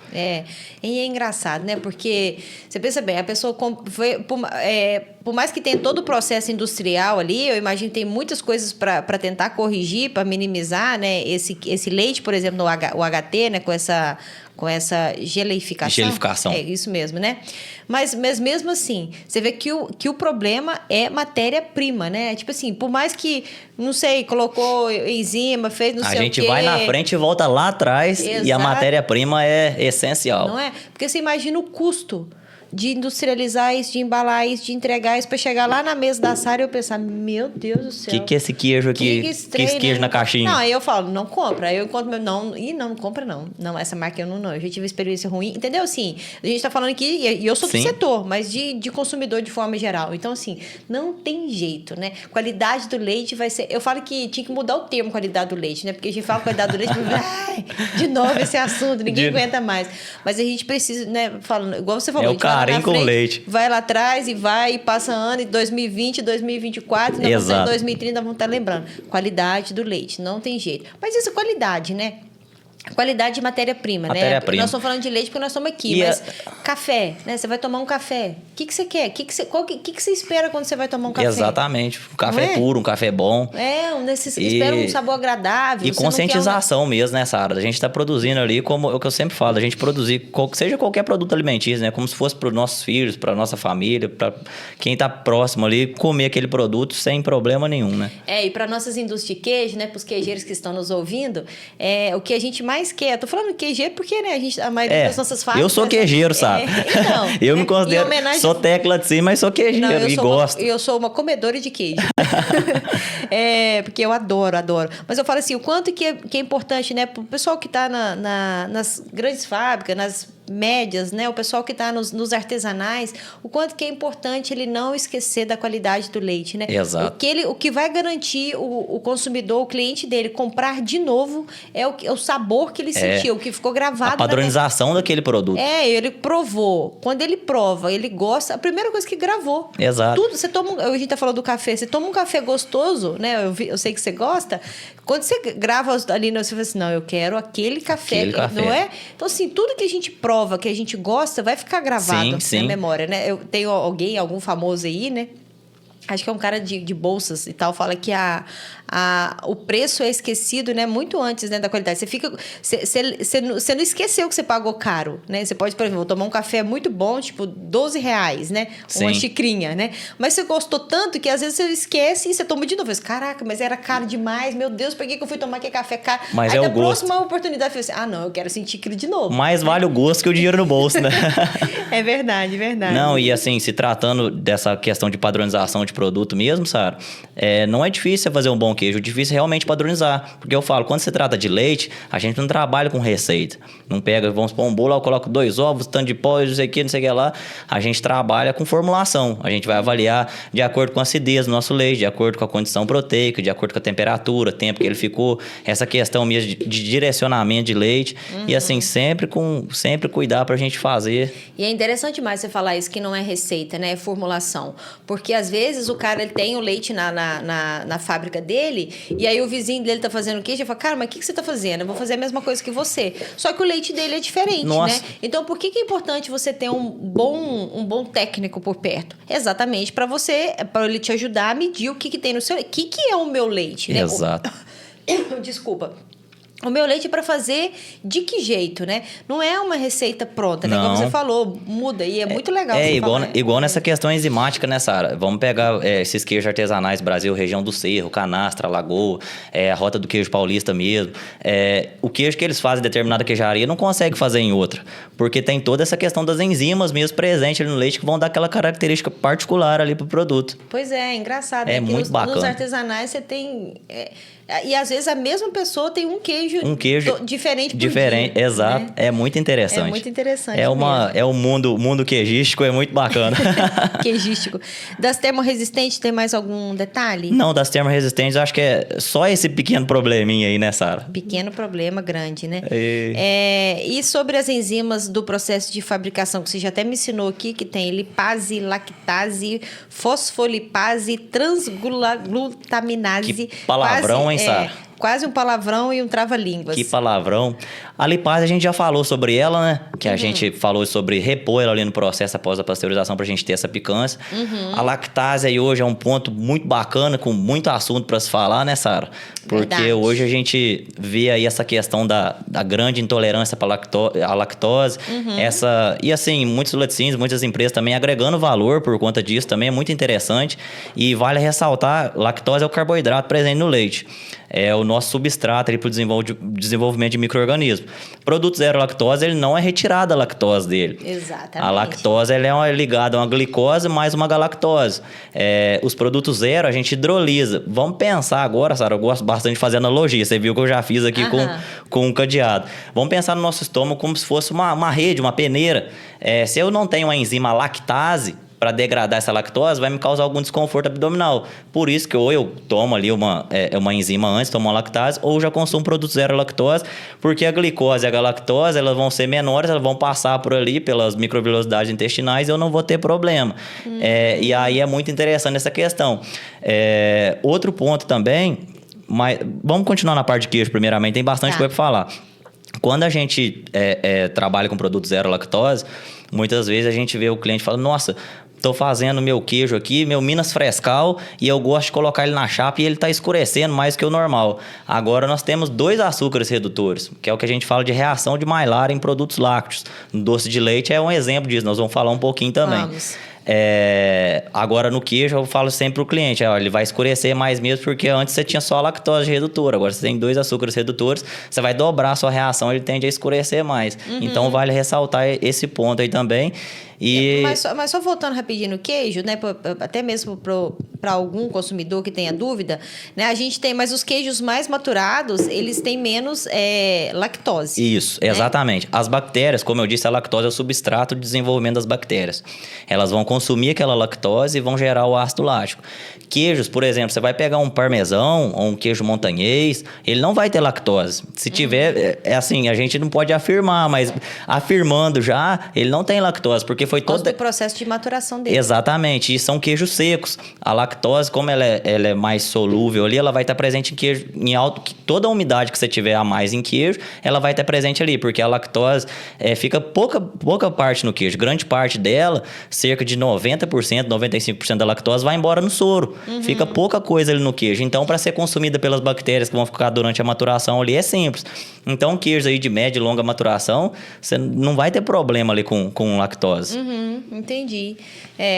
[SPEAKER 1] E é engraçado, né? Porque, você pensa bem, a pessoa... por mais que tenha todo o processo industrial ali, eu imagino que tem muitas coisas para tentar corrigir, para minimizar, né? Esse leite, por exemplo, no UHT, né? Com essa geleificação.
[SPEAKER 2] Gelificação.
[SPEAKER 1] É isso mesmo, né? Mas mesmo assim, você vê que o problema é matéria-prima, né? Tipo assim, por mais que, não sei, colocou enzima, fez não sei o quê...
[SPEAKER 2] A gente vai na frente e volta lá atrás. Exato. E a matéria-prima é essencial.
[SPEAKER 1] Não é? Porque você imagina o custo de industrializar isso, de embalar isso, de entregar isso, para chegar lá na mesa da Sara e eu pensar, meu Deus do céu.
[SPEAKER 2] Que é esse queijo aqui? Que esse queijo, né? Na caixinha?
[SPEAKER 1] Não, aí eu falo, não compra. Aí eu encontro não compra não. Não, essa marca eu não. Eu já tive experiência ruim. Entendeu? Assim, a gente tá falando aqui, e eu sou do setor, mas de consumidor de forma geral. Então, assim, não tem jeito, né? Qualidade do leite vai ser... Eu falo que tinha que mudar o termo qualidade do leite, né? Porque a gente fala qualidade do leite, de novo esse assunto, ninguém aguenta mais. Mas a gente precisa, né? Falando, igual você falou,
[SPEAKER 2] carinho com leite.
[SPEAKER 1] Vai lá atrás e passa ano, em 2020, 2024, em 2030 vamos estar lembrando. Qualidade do leite, não tem jeito. Mas isso é qualidade, né? Qualidade de matéria-prima, né? Nós estamos falando de leite porque nós estamos aqui, mas café, né? Você vai tomar um café. O que você quer? O que você espera quando você vai tomar um café?
[SPEAKER 2] Exatamente. Um café puro, um café bom.
[SPEAKER 1] Espera um sabor agradável.
[SPEAKER 2] E conscientização mesmo, né, Sara? A gente está produzindo ali, como é o que eu sempre falo, a gente produzir, seja qualquer produto alimentício, né? Como se fosse para os nossos filhos, para nossa família, para quem está próximo ali, comer aquele produto sem problema nenhum, né?
[SPEAKER 1] E para nossas indústrias de queijo, né? Para os queijeiros que estão nos ouvindo, o que a gente mais quer. Tô falando queijeiro porque, né, a maioria das nossas fábricas...
[SPEAKER 2] Eu sou queijeiro, sabe?
[SPEAKER 1] Então,
[SPEAKER 2] eu me considero... Sou tecla de si, mas sou queijeiro e gosto.
[SPEAKER 1] Eu sou uma comedora de queijo. Porque eu adoro. Mas eu falo assim, o quanto que é importante, né, pro pessoal que tá nas grandes fábricas, nas médias, né, o pessoal que está nos artesanais, o quanto que é importante ele não esquecer da qualidade do leite, né?
[SPEAKER 2] Exato.
[SPEAKER 1] O que vai garantir o consumidor, o cliente dele, comprar de novo é o sabor que ele sentiu, o que ficou gravado.
[SPEAKER 2] A padronização daquele produto.
[SPEAKER 1] Ele provou. Quando ele prova, ele gosta, a primeira coisa que gravou.
[SPEAKER 2] Exato.
[SPEAKER 1] Tudo, você toma, a gente tá falando do café, você toma um café gostoso, né? Eu sei que você gosta. Quando você grava ali, você fala assim, não, eu quero aquele café, não é? Então, assim, tudo que a gente prova prova, que a gente gosta, vai ficar gravado
[SPEAKER 2] Sim.
[SPEAKER 1] na memória, né? Eu tenho algum famoso aí, né? Acho que é um cara de bolsas e tal, fala que o preço é esquecido, né, muito antes, né, da qualidade. Você não esqueceu que você pagou caro, né? Você pode, por exemplo, tomar um café muito bom, tipo R$12, né? Uma xicrinha, né? Mas você gostou tanto que às vezes você esquece e você toma de novo. Você, caraca, mas era caro demais, meu Deus, por que eu fui tomar aquele café caro?
[SPEAKER 2] Mas
[SPEAKER 1] aí
[SPEAKER 2] é
[SPEAKER 1] na
[SPEAKER 2] o gosto.
[SPEAKER 1] próxima oportunidade, eu falei assim, não, eu quero sentir aquilo de novo.
[SPEAKER 2] Mais vale o gosto que o dinheiro no bolso, né?
[SPEAKER 1] É verdade.
[SPEAKER 2] Não, e assim, se tratando dessa questão de padronização de produto mesmo, Sara, não é difícil você fazer um bom queijo, o difícil é realmente padronizar. Porque eu falo, quando se trata de leite, a gente não trabalha com receita. Não pega, vamos pôr um bolo, eu coloco 2 ovos, tanto de pó, não sei o que lá. A gente trabalha com formulação. A gente vai avaliar de acordo com a acidez do nosso leite, de acordo com a condição proteica, de acordo com a temperatura, tempo que ele ficou, essa questão mesmo de direcionamento de leite. E assim, sempre cuidar pra gente fazer.
[SPEAKER 1] E é interessante mais você falar isso, que não é receita, né? É formulação. Porque às vezes o cara ele tem o leite na fábrica dele, e aí o vizinho dele tá fazendo queijo, e fala, cara, mas o que você tá fazendo? Eu vou fazer a mesma coisa que você. Só que o leite dele é diferente, né? Então, por que é importante você ter um bom técnico por perto? Exatamente para ele te ajudar a medir o que tem no seu leite. O que é o meu leite, né?
[SPEAKER 2] Exato.
[SPEAKER 1] Desculpa. O meu leite é para fazer de que jeito, né? Não é uma receita pronta, né? Como você falou, muda. E é muito legal você falar.
[SPEAKER 2] Igual nessa questão enzimática, né, Sara? Vamos pegar esses queijos artesanais Brasil, região do Cerro, Canastra, Lagoa, a rota do queijo paulista mesmo. O queijo que eles fazem em determinada queijaria não consegue fazer em outra. Porque tem toda essa questão das enzimas mesmo presentes ali no leite que vão dar aquela característica particular ali pro produto.
[SPEAKER 1] Pois é engraçado.
[SPEAKER 2] É muito bacana.
[SPEAKER 1] Nos artesanais você tem... E às vezes a mesma pessoa tem um queijo diferente por dia,
[SPEAKER 2] exato. Né? É muito interessante.
[SPEAKER 1] É muito interessante
[SPEAKER 2] É o mundo queijístico, é muito bacana.
[SPEAKER 1] Queijístico. Das termorresistentes, tem mais algum detalhe?
[SPEAKER 2] Não, das termorresistentes, eu acho que é só esse pequeno probleminha aí, né, Sara?
[SPEAKER 1] Pequeno problema grande, né? E sobre as enzimas do processo de fabricação, que você já até me ensinou aqui, que tem lipase, lactase, fosfolipase, transglutaminase.
[SPEAKER 2] Que palavrão, hein, Sara?
[SPEAKER 1] Quase um palavrão e um trava-línguas.
[SPEAKER 2] Que palavrão. A lipase a gente já falou sobre ela, né? Que a gente falou sobre repor ela ali no processo após a pasteurização pra gente ter essa picância. A lactase aí hoje é um ponto muito bacana, com muito assunto para se falar, né, Sara? Porque hoje a gente vê aí essa questão da grande intolerância à lactose. E assim, muitos laticínios, muitas empresas também agregando valor por conta disso, também é muito interessante. E vale ressaltar, lactose é o carboidrato presente no leite. É o nosso substrato para o desenvolvimento de micro-organismos. Produto zero lactose, ele não é retirada a lactose dele.
[SPEAKER 1] Exatamente.
[SPEAKER 2] A lactose ela é ligada a uma glicose mais uma galactose. Os produtos zero a gente hidrolisa. Vamos pensar agora, Sara, eu gosto bastante de fazer analogia. Você viu que eu já fiz aqui com um cadeado. Vamos pensar no nosso estômago como se fosse uma rede, uma peneira. Se eu não tenho a enzima lactase, para degradar essa lactose, vai me causar algum desconforto abdominal. Por isso que ou eu tomo ali uma enzima antes, tomo uma lactase, ou já consumo produto zero lactose, porque a glicose e a galactose, elas vão ser menores, elas vão passar por ali, pelas microvelocidades intestinais, e eu não vou ter problema. E aí é muito interessante essa questão. Outro ponto também, mas vamos continuar na parte de queijo primeiramente, tem bastante coisa para falar. Quando a gente trabalha com produto zero lactose, muitas vezes a gente vê o cliente falando, nossa, tô fazendo meu queijo aqui, meu Minas Frescal, e eu gosto de colocar ele na chapa e ele tá escurecendo mais que o normal. Agora nós temos 2 açúcares redutores, que é o que a gente fala de reação de Maillard em produtos lácteos. No doce de leite é um exemplo disso, nós vamos falar um pouquinho também.
[SPEAKER 1] Vamos.
[SPEAKER 2] Agora no queijo eu falo sempre pro cliente, ele vai escurecer mais mesmo porque antes você tinha só a lactose redutora, agora você tem 2 açúcares redutores, você vai dobrar a sua reação, ele tende a escurecer mais. Então vale ressaltar esse ponto aí também.
[SPEAKER 1] Mas só voltando rapidinho no queijo, né? Até mesmo para algum consumidor que tenha dúvida, né? A gente tem, mas os queijos mais maturados, eles têm menos lactose.
[SPEAKER 2] Isso, exatamente. As bactérias, como eu disse, a lactose é o substrato de desenvolvimento das bactérias. Elas vão consumir aquela lactose e vão gerar o ácido lático. Queijos, por exemplo, você vai pegar um parmesão ou um queijo montanhês, ele não vai ter lactose. Se tiver, assim, a gente não pode afirmar, mas afirmando já, ele não tem lactose, porque foi todo
[SPEAKER 1] o processo de maturação dele.
[SPEAKER 2] Exatamente, e são queijos secos. A lactose, como ela é mais solúvel ali, ela vai estar presente em queijo em alto, toda a umidade que você tiver a mais em queijo, ela vai estar presente ali, porque a lactose fica pouca parte no queijo. Grande parte dela, cerca de 90%, 95% da lactose vai embora no soro. Fica pouca coisa ali no queijo. Então, para ser consumida pelas bactérias que vão ficar durante a maturação ali, é simples. Então, queijos aí de média e longa maturação, você não vai ter problema ali com lactose.
[SPEAKER 1] Entendi.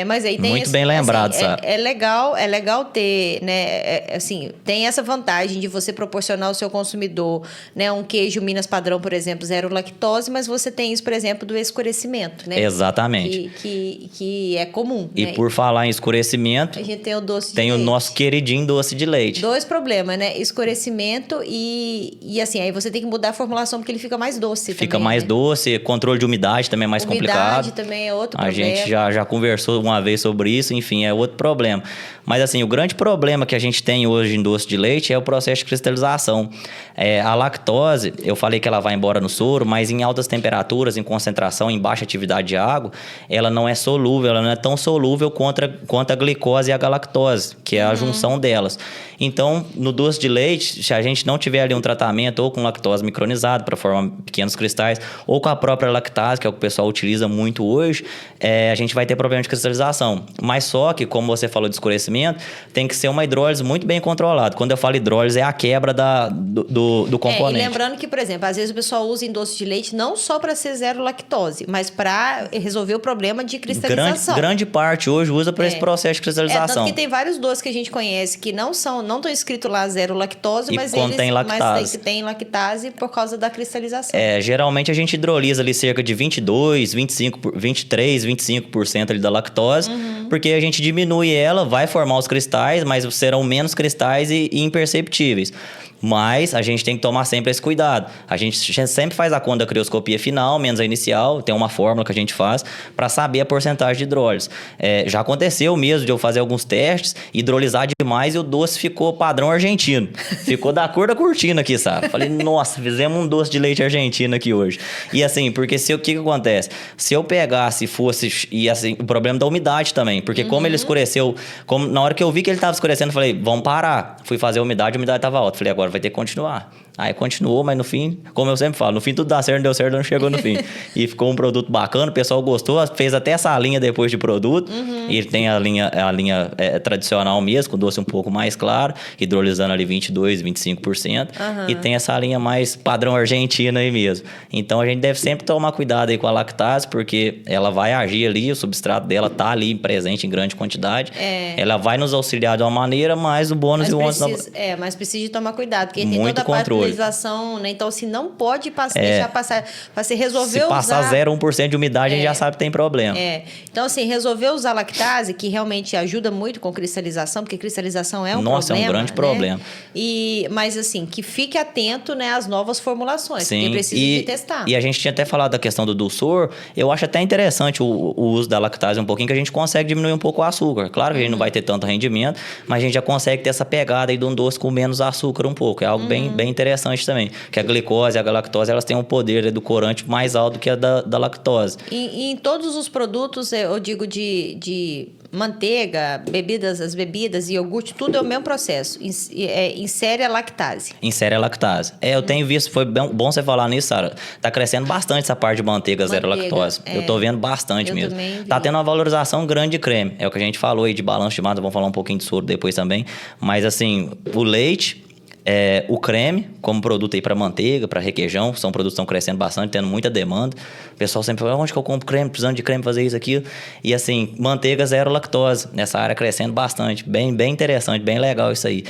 [SPEAKER 1] Mas aí tem
[SPEAKER 2] muito bem lembrado,
[SPEAKER 1] assim,
[SPEAKER 2] Sara.
[SPEAKER 1] É legal ter, né? Assim, tem essa vantagem de você proporcionar ao seu consumidor, né, um queijo Minas padrão, por exemplo, 0 lactose, mas você tem isso, por exemplo, do escurecimento, né?
[SPEAKER 2] Exatamente.
[SPEAKER 1] Que é comum.
[SPEAKER 2] E
[SPEAKER 1] né?
[SPEAKER 2] por falar em escurecimento,
[SPEAKER 1] a gente tem o doce de
[SPEAKER 2] tem
[SPEAKER 1] leite.
[SPEAKER 2] o nosso queridinho doce de leite.
[SPEAKER 1] 2 problemas, né? Escurecimento e assim, aí você tem que mudar a formulação porque ele fica mais doce
[SPEAKER 2] Fica
[SPEAKER 1] também,
[SPEAKER 2] mais
[SPEAKER 1] né?
[SPEAKER 2] doce, controle de umidade também é mais complicado.
[SPEAKER 1] Umidade também é outro
[SPEAKER 2] A
[SPEAKER 1] problema.
[SPEAKER 2] gente já conversou uma vez sobre isso, enfim, é outro problema. Mas assim, o grande problema que a gente tem hoje em doce de leite é o processo de cristalização. A lactose, eu falei que ela vai embora no soro, mas em altas temperaturas, em concentração, em baixa atividade de água, ela não é solúvel, ela não é tão solúvel quanto a glicose e a galactose, que é a junção delas. Então, no doce de leite, se a gente não tiver ali um tratamento ou com lactose micronizada para formar pequenos cristais, ou com a própria lactase, que é o que o pessoal utiliza muito hoje, a gente vai ter problema de cristalização. Mas só que, como você falou de escurecimento, tem que ser uma hidrólise muito bem controlada. Quando eu falo hidrólise, é a quebra do componente.
[SPEAKER 1] E lembrando que, por exemplo, às vezes o pessoal usa em doce de leite não só para ser 0 lactose, mas para resolver o problema de cristalização.
[SPEAKER 2] Grande parte hoje usa para esse processo de cristalização.
[SPEAKER 1] Tanto que tem vários doces que a gente conhece que não estão escritos lá 0 lactose, mas eles têm lactase por causa da cristalização.
[SPEAKER 2] Geralmente a gente hidrolisa ali cerca de 22, 25, 23, 25% ali da lactose, porque a gente diminui ela, vai formar os cristais, mas serão menos cristais e imperceptíveis. Mas a gente tem que tomar sempre esse cuidado. A gente sempre faz a conta da crioscopia final, menos a inicial, tem uma fórmula que a gente faz para saber a porcentagem de hidrólise. Já aconteceu mesmo de eu fazer alguns testes, hidrolisar demais e o doce ficou padrão argentino. Ficou da cor da cortina aqui, sabe? Falei, nossa, fizemos um doce de leite argentino aqui hoje. E assim, porque o que acontece? Se eu pegasse e fosse... E assim, o problema da umidade também, porque como ele escureceu, na hora que eu vi que ele estava escurecendo, eu falei, vamos parar. Fui fazer a umidade estava alta. Falei, agora vai ter que continuar. Aí continuou, mas no fim, como eu sempre falo, no fim tudo dá certo, não deu certo, não chegou no fim. E ficou um produto bacana, o pessoal gostou, fez até essa linha depois de produto. E ele tem a linha tradicional mesmo, com doce um pouco mais claro, hidrolisando ali 22%, 25%. E tem essa linha mais padrão argentina aí mesmo. Então a gente deve sempre tomar cuidado aí com a lactase, porque ela vai agir ali, o substrato dela tá ali presente em grande quantidade. Ela vai nos auxiliar de uma maneira, mas o bônus e o ônus...
[SPEAKER 1] Mas precisa de tomar cuidado, porque tem
[SPEAKER 2] muito
[SPEAKER 1] toda a parte
[SPEAKER 2] controle.
[SPEAKER 1] Né? Então, assim, não pode deixar passar. Para se resolver
[SPEAKER 2] se passar 0,1% de umidade, a gente já sabe que tem problema.
[SPEAKER 1] Então, assim, resolver usar lactase, que realmente ajuda muito com cristalização, porque cristalização é um problema.
[SPEAKER 2] Nossa, é um grande problema.
[SPEAKER 1] Mas, assim, que fique atento, né, às novas formulações, porque precisa de testar.
[SPEAKER 2] E a gente tinha até falado da questão do dulçor. Eu acho até interessante o uso da lactase um pouquinho, que a gente consegue diminuir um pouco o açúcar. Claro que a gente não vai ter tanto rendimento, mas a gente já consegue ter essa pegada aí de um doce com menos açúcar um pouco. É algo bem interessante também. Que a glicose e a galactose, elas têm um poder edulcorante mais alto que a da lactose.
[SPEAKER 1] E em todos os produtos, eu digo de manteiga, as bebidas e iogurte, tudo é o mesmo processo. Insere a lactase.
[SPEAKER 2] Insere a lactase. Eu tenho visto, foi bom você falar nisso, Sara. Tá crescendo bastante essa parte de manteiga zero lactose. Eu tô vendo bastante mesmo. Tá tendo uma valorização grande de creme. É o que a gente falou aí de balanço de massa, vamos falar um pouquinho de soro depois também. Mas assim, o leite... o creme, como produto aí para manteiga, para requeijão, são produtos que estão crescendo bastante, tendo muita demanda. O pessoal sempre fala, onde que eu compro creme? Precisando de creme fazer isso, aquilo. E assim, manteiga 0 lactose, nessa área crescendo bastante. Bem interessante, bem legal isso aí.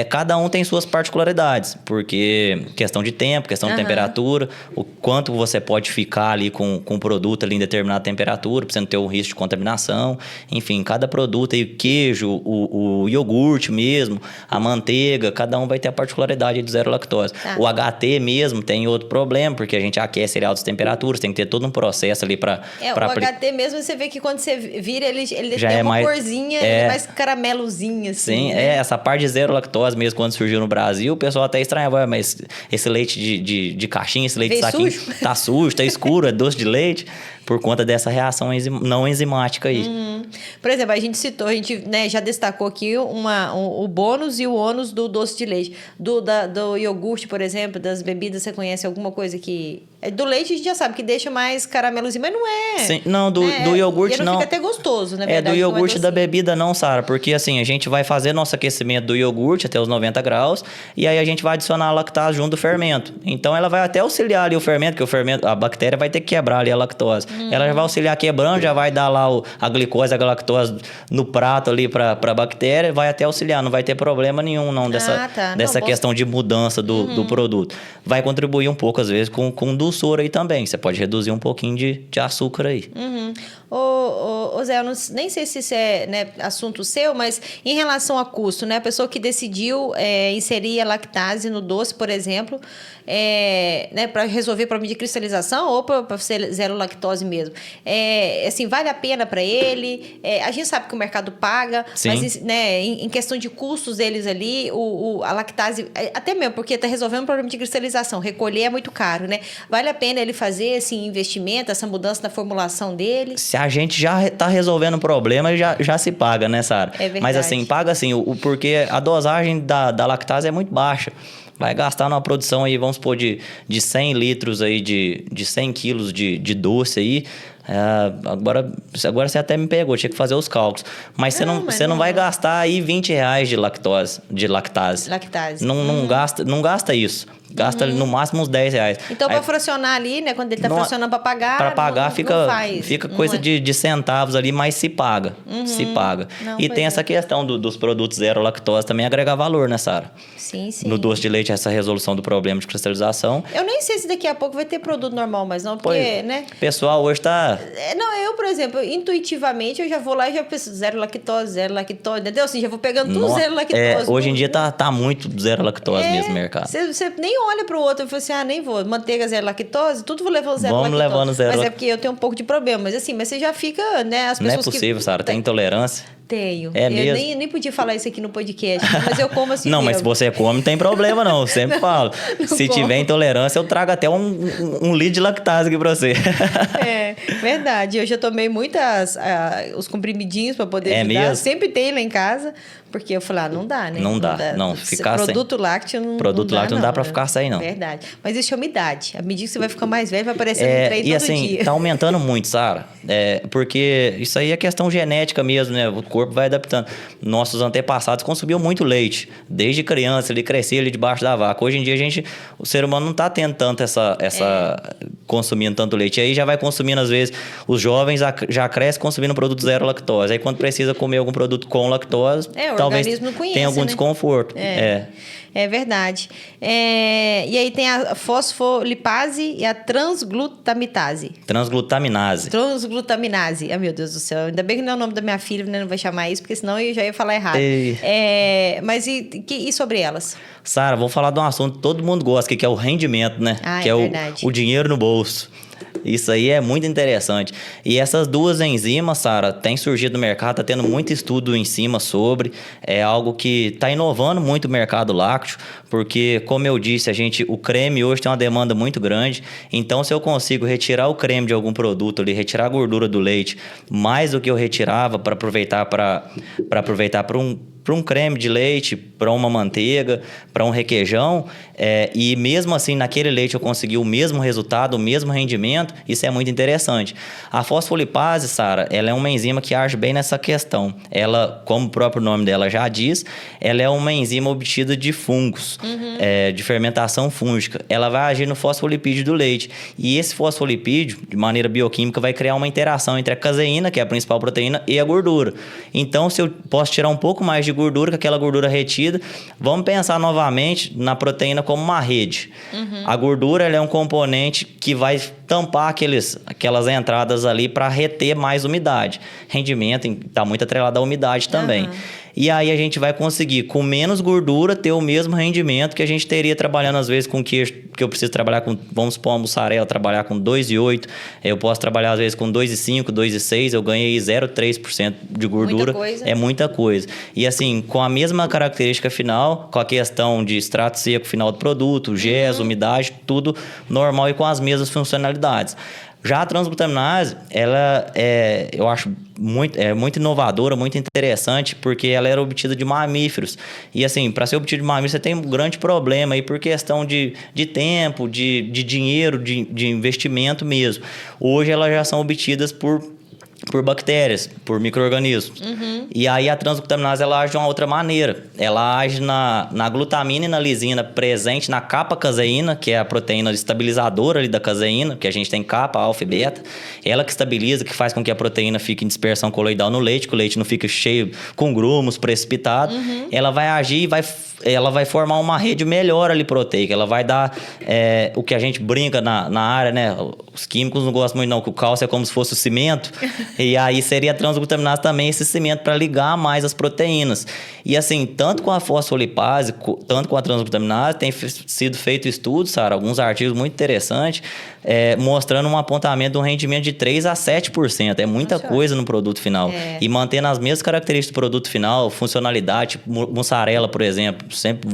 [SPEAKER 2] Cada um tem suas particularidades, porque questão de tempo, questão de temperatura, o quanto você pode ficar ali com o produto ali em determinada temperatura, para você não ter um risco de contaminação. Enfim, cada produto aí, o queijo, o iogurte mesmo, a manteiga, cada um vai ter a particularidade do zero lactose.
[SPEAKER 1] Tá.
[SPEAKER 2] O HT mesmo tem outro problema, porque a gente aquece ele a altas temperaturas, tem que ter todo um processo ali para...
[SPEAKER 1] o HT mesmo, você vê que quando você vira, ele
[SPEAKER 2] já
[SPEAKER 1] tem
[SPEAKER 2] é
[SPEAKER 1] uma
[SPEAKER 2] mais,
[SPEAKER 1] corzinha, ele é mais caramelozinho, assim.
[SPEAKER 2] Sim,
[SPEAKER 1] né?
[SPEAKER 2] essa parte de zero lactose mesmo, quando surgiu no Brasil, o pessoal até estranhava, mas esse leite de caixinha, esse leite de saquinho,
[SPEAKER 1] sujo?
[SPEAKER 2] tá sujo, tá escuro, é doce de leite, por conta dessa reação não enzimática aí.
[SPEAKER 1] Por exemplo, a gente né, já destacou aqui o bônus e o ônus do doce de leite. Do iogurte, por exemplo, das bebidas, você conhece alguma coisa que... Do leite a gente já sabe que deixa mais caramelozinho, mas não é.
[SPEAKER 2] Sim, não, do iogurte não.
[SPEAKER 1] Fica até gostoso, na verdade.
[SPEAKER 2] Do iogurte da bebida não, Sara, porque assim, a gente vai fazer nosso aquecimento do iogurte até os 90 graus e aí a gente vai adicionar a lactase junto do fermento. Então ela vai até auxiliar ali o fermento, que o fermento, a bactéria vai ter que quebrar ali a lactose. Ela já vai auxiliar quebrando, já vai dar lá a glicose, a galactose no prato ali para a bactéria, vai até auxiliar, não vai ter problema nenhum não dessa questão de mudança do produto. Vai contribuir um pouco às vezes com dulçor aí também. Você pode reduzir um pouquinho de açúcar aí.
[SPEAKER 1] Ô Zé, eu nem sei se isso é, né, assunto seu, mas em relação a custo, né? A pessoa que decidiu inserir a lactase no doce, por exemplo, né, para resolver problema de cristalização ou para ser zero lactose mesmo. Assim, vale a pena para ele? A gente sabe que o mercado paga,
[SPEAKER 2] Sim.
[SPEAKER 1] mas né, em questão de custos deles ali, a lactase, até mesmo porque está resolvendo um problema de cristalização, recolher é muito caro, né? Vale a pena ele fazer esse investimento, essa mudança na formulação dele?
[SPEAKER 2] Se a gente já está resolvendo o problema, já se paga, né, Sara?
[SPEAKER 1] É verdade.
[SPEAKER 2] Mas assim, paga assim, porque a dosagem da lactase é muito baixa. Vai gastar numa produção aí, vamos supor, de 100 litros aí, de 100 quilos de doce aí. Agora você até me pegou, tinha que fazer os cálculos. Mas você não vai gastar aí R$20 de lactase. Não gasta isso. Gasta no máximo uns R$10.
[SPEAKER 1] Então, para fracionar ali, né? Quando ele está fracionando para pagar...
[SPEAKER 2] Para pagar
[SPEAKER 1] não
[SPEAKER 2] fica coisa de centavos ali, mas se paga. Se paga. E tem essa questão dos produtos zero lactose também agregar valor, né, Sara?
[SPEAKER 1] Sim.
[SPEAKER 2] No doce de leite, essa resolução do problema de cristalização.
[SPEAKER 1] Eu nem sei se daqui a pouco vai ter produto normal, mas não, porque, né?
[SPEAKER 2] O pessoal hoje tá...
[SPEAKER 1] Não, eu, por exemplo, intuitivamente, eu já vou lá e já penso zero lactose, entendeu? Assim, já vou pegando tudo zero lactose.
[SPEAKER 2] Hoje em dia tá muito zero lactose mesmo no mercado.
[SPEAKER 1] Você nem olha pro outro e fala assim, nem vou. Manteiga zero lactose, tudo vou levar o zero
[SPEAKER 2] lactose. Vamos levando zero.
[SPEAKER 1] Mas é porque eu tenho um pouco de problema. Mas assim, você já fica, né? As pessoas
[SPEAKER 2] não é possível, Sara. Tem intolerância?
[SPEAKER 1] Tenho.
[SPEAKER 2] É mesmo?
[SPEAKER 1] Nem podia falar isso aqui no podcast, mas eu como assim
[SPEAKER 2] não,
[SPEAKER 1] mesmo.
[SPEAKER 2] mas se você come, não tem problema não. Eu sempre falo. Se tiver intolerância, eu trago até um litro de lactase aqui pra você.
[SPEAKER 1] Verdade. Eu já tomei os comprimidinhos pra poder ajudar.
[SPEAKER 2] Mesmo?
[SPEAKER 1] Sempre tem lá em casa. Porque eu falei, não dá, né?
[SPEAKER 2] Não dá. Ficar
[SPEAKER 1] produto lácteo não
[SPEAKER 2] Produto lácteo não dá pra ficar sem, não.
[SPEAKER 1] Verdade. Mas isso é umidade. À medida que você vai ficar mais velho, vai aparecer no trem todo dia.
[SPEAKER 2] E assim, tá aumentando muito, Sara. Porque isso aí é questão genética mesmo, né? O corpo vai adaptando. Nossos antepassados consumiam muito leite. Desde criança, ele crescia ali debaixo da vaca. Hoje em dia, o ser humano não tá tendo tanto consumindo tanto leite. E aí já vai consumindo, às vezes, os jovens já crescem consumindo produto zero lactose. Aí quando precisa comer algum produto com lactose... talvez tenha algum desconforto.
[SPEAKER 1] É verdade. E aí tem a fosfolipase e a transglutaminase. Transglutaminase. Meu Deus do céu. Ainda bem que não é o nome da minha filha, né? Não vai chamar isso, porque senão eu já ia falar errado. Mas e sobre elas?
[SPEAKER 2] Sara, vou falar de um assunto que todo mundo gosta, que é o rendimento, né? Que é o dinheiro no bolso. Isso aí é muito interessante. E essas duas enzimas, Sara, tem surgido no mercado, está tendo muito estudo em cima sobre. É algo que está inovando muito o mercado lácteo, porque, como eu disse, o creme hoje tem uma demanda muito grande. Então, se eu consigo retirar o creme de algum produto ali, retirar a gordura do leite, mais do que eu retirava para aproveitar para um creme de leite, para uma manteiga, para um requeijão, e mesmo assim naquele leite eu consegui o mesmo resultado, o mesmo rendimento, isso é muito interessante. A fosfolipase, Sara, ela é uma enzima que age bem nessa questão. Ela, como o próprio nome dela já diz, ela é uma enzima obtida de fungos, de fermentação fúngica. Ela vai agir no fosfolipídio do leite. E esse fosfolipídio, de maneira bioquímica, vai criar uma interação entre a caseína, que é a principal proteína, e a gordura. Então, se eu posso tirar um pouco mais de gordura, com aquela gordura retida, vamos pensar novamente na proteína como uma rede. A gordura ela é um componente que vai tampar aquelas entradas ali para reter mais umidade. Rendimento está muito atrelado à umidade também. E aí a gente vai conseguir, com menos gordura, ter o mesmo rendimento que a gente teria trabalhando, às vezes, com queijo, que eu preciso trabalhar com, vamos supor, uma mussarela, trabalhar com 2,8. Eu posso trabalhar, às vezes, com 2,5, 2,6. Eu ganhei 0,3% de gordura. É muita coisa. E assim, com a mesma característica final, com a questão de extrato seco final do produto, gesso, umidade, tudo normal e com as mesmas funcionalidades. Já a transglutaminase, ela eu acho muito inovadora, muito interessante, porque ela era obtida de mamíferos. E assim, para ser obtida de mamíferos, você tem um grande problema aí por questão de tempo, de dinheiro, de investimento mesmo. Hoje elas já são obtidas por bactérias, por micro-organismos. E aí a transglutaminase ela age de uma outra maneira. Ela age na glutamina e na lisina presente na capa caseína, que é a proteína estabilizadora ali da caseína, que a gente tem capa, alfa e beta. Ela que estabiliza, que faz com que a proteína fique em dispersão coloidal no leite, que o leite não fique cheio com grumos, precipitado. Ela vai agir e ela vai formar uma rede melhor ali proteica. Ela vai dar o que a gente brinca na área, né? Os químicos não gostam muito não, que o cálcio é como se fosse o cimento. E aí seria a transglutaminase também esse cimento para ligar mais as proteínas. E assim, tanto com a fosfolipase, tanto com a transglutaminase, tem sido feito estudos, Sara, alguns artigos muito interessantes, mostrando um apontamento de um rendimento de 3 a 7%. É muita coisa no produto final. E mantendo as mesmas características do produto final, funcionalidade, tipo mussarela, por exemplo. Sempre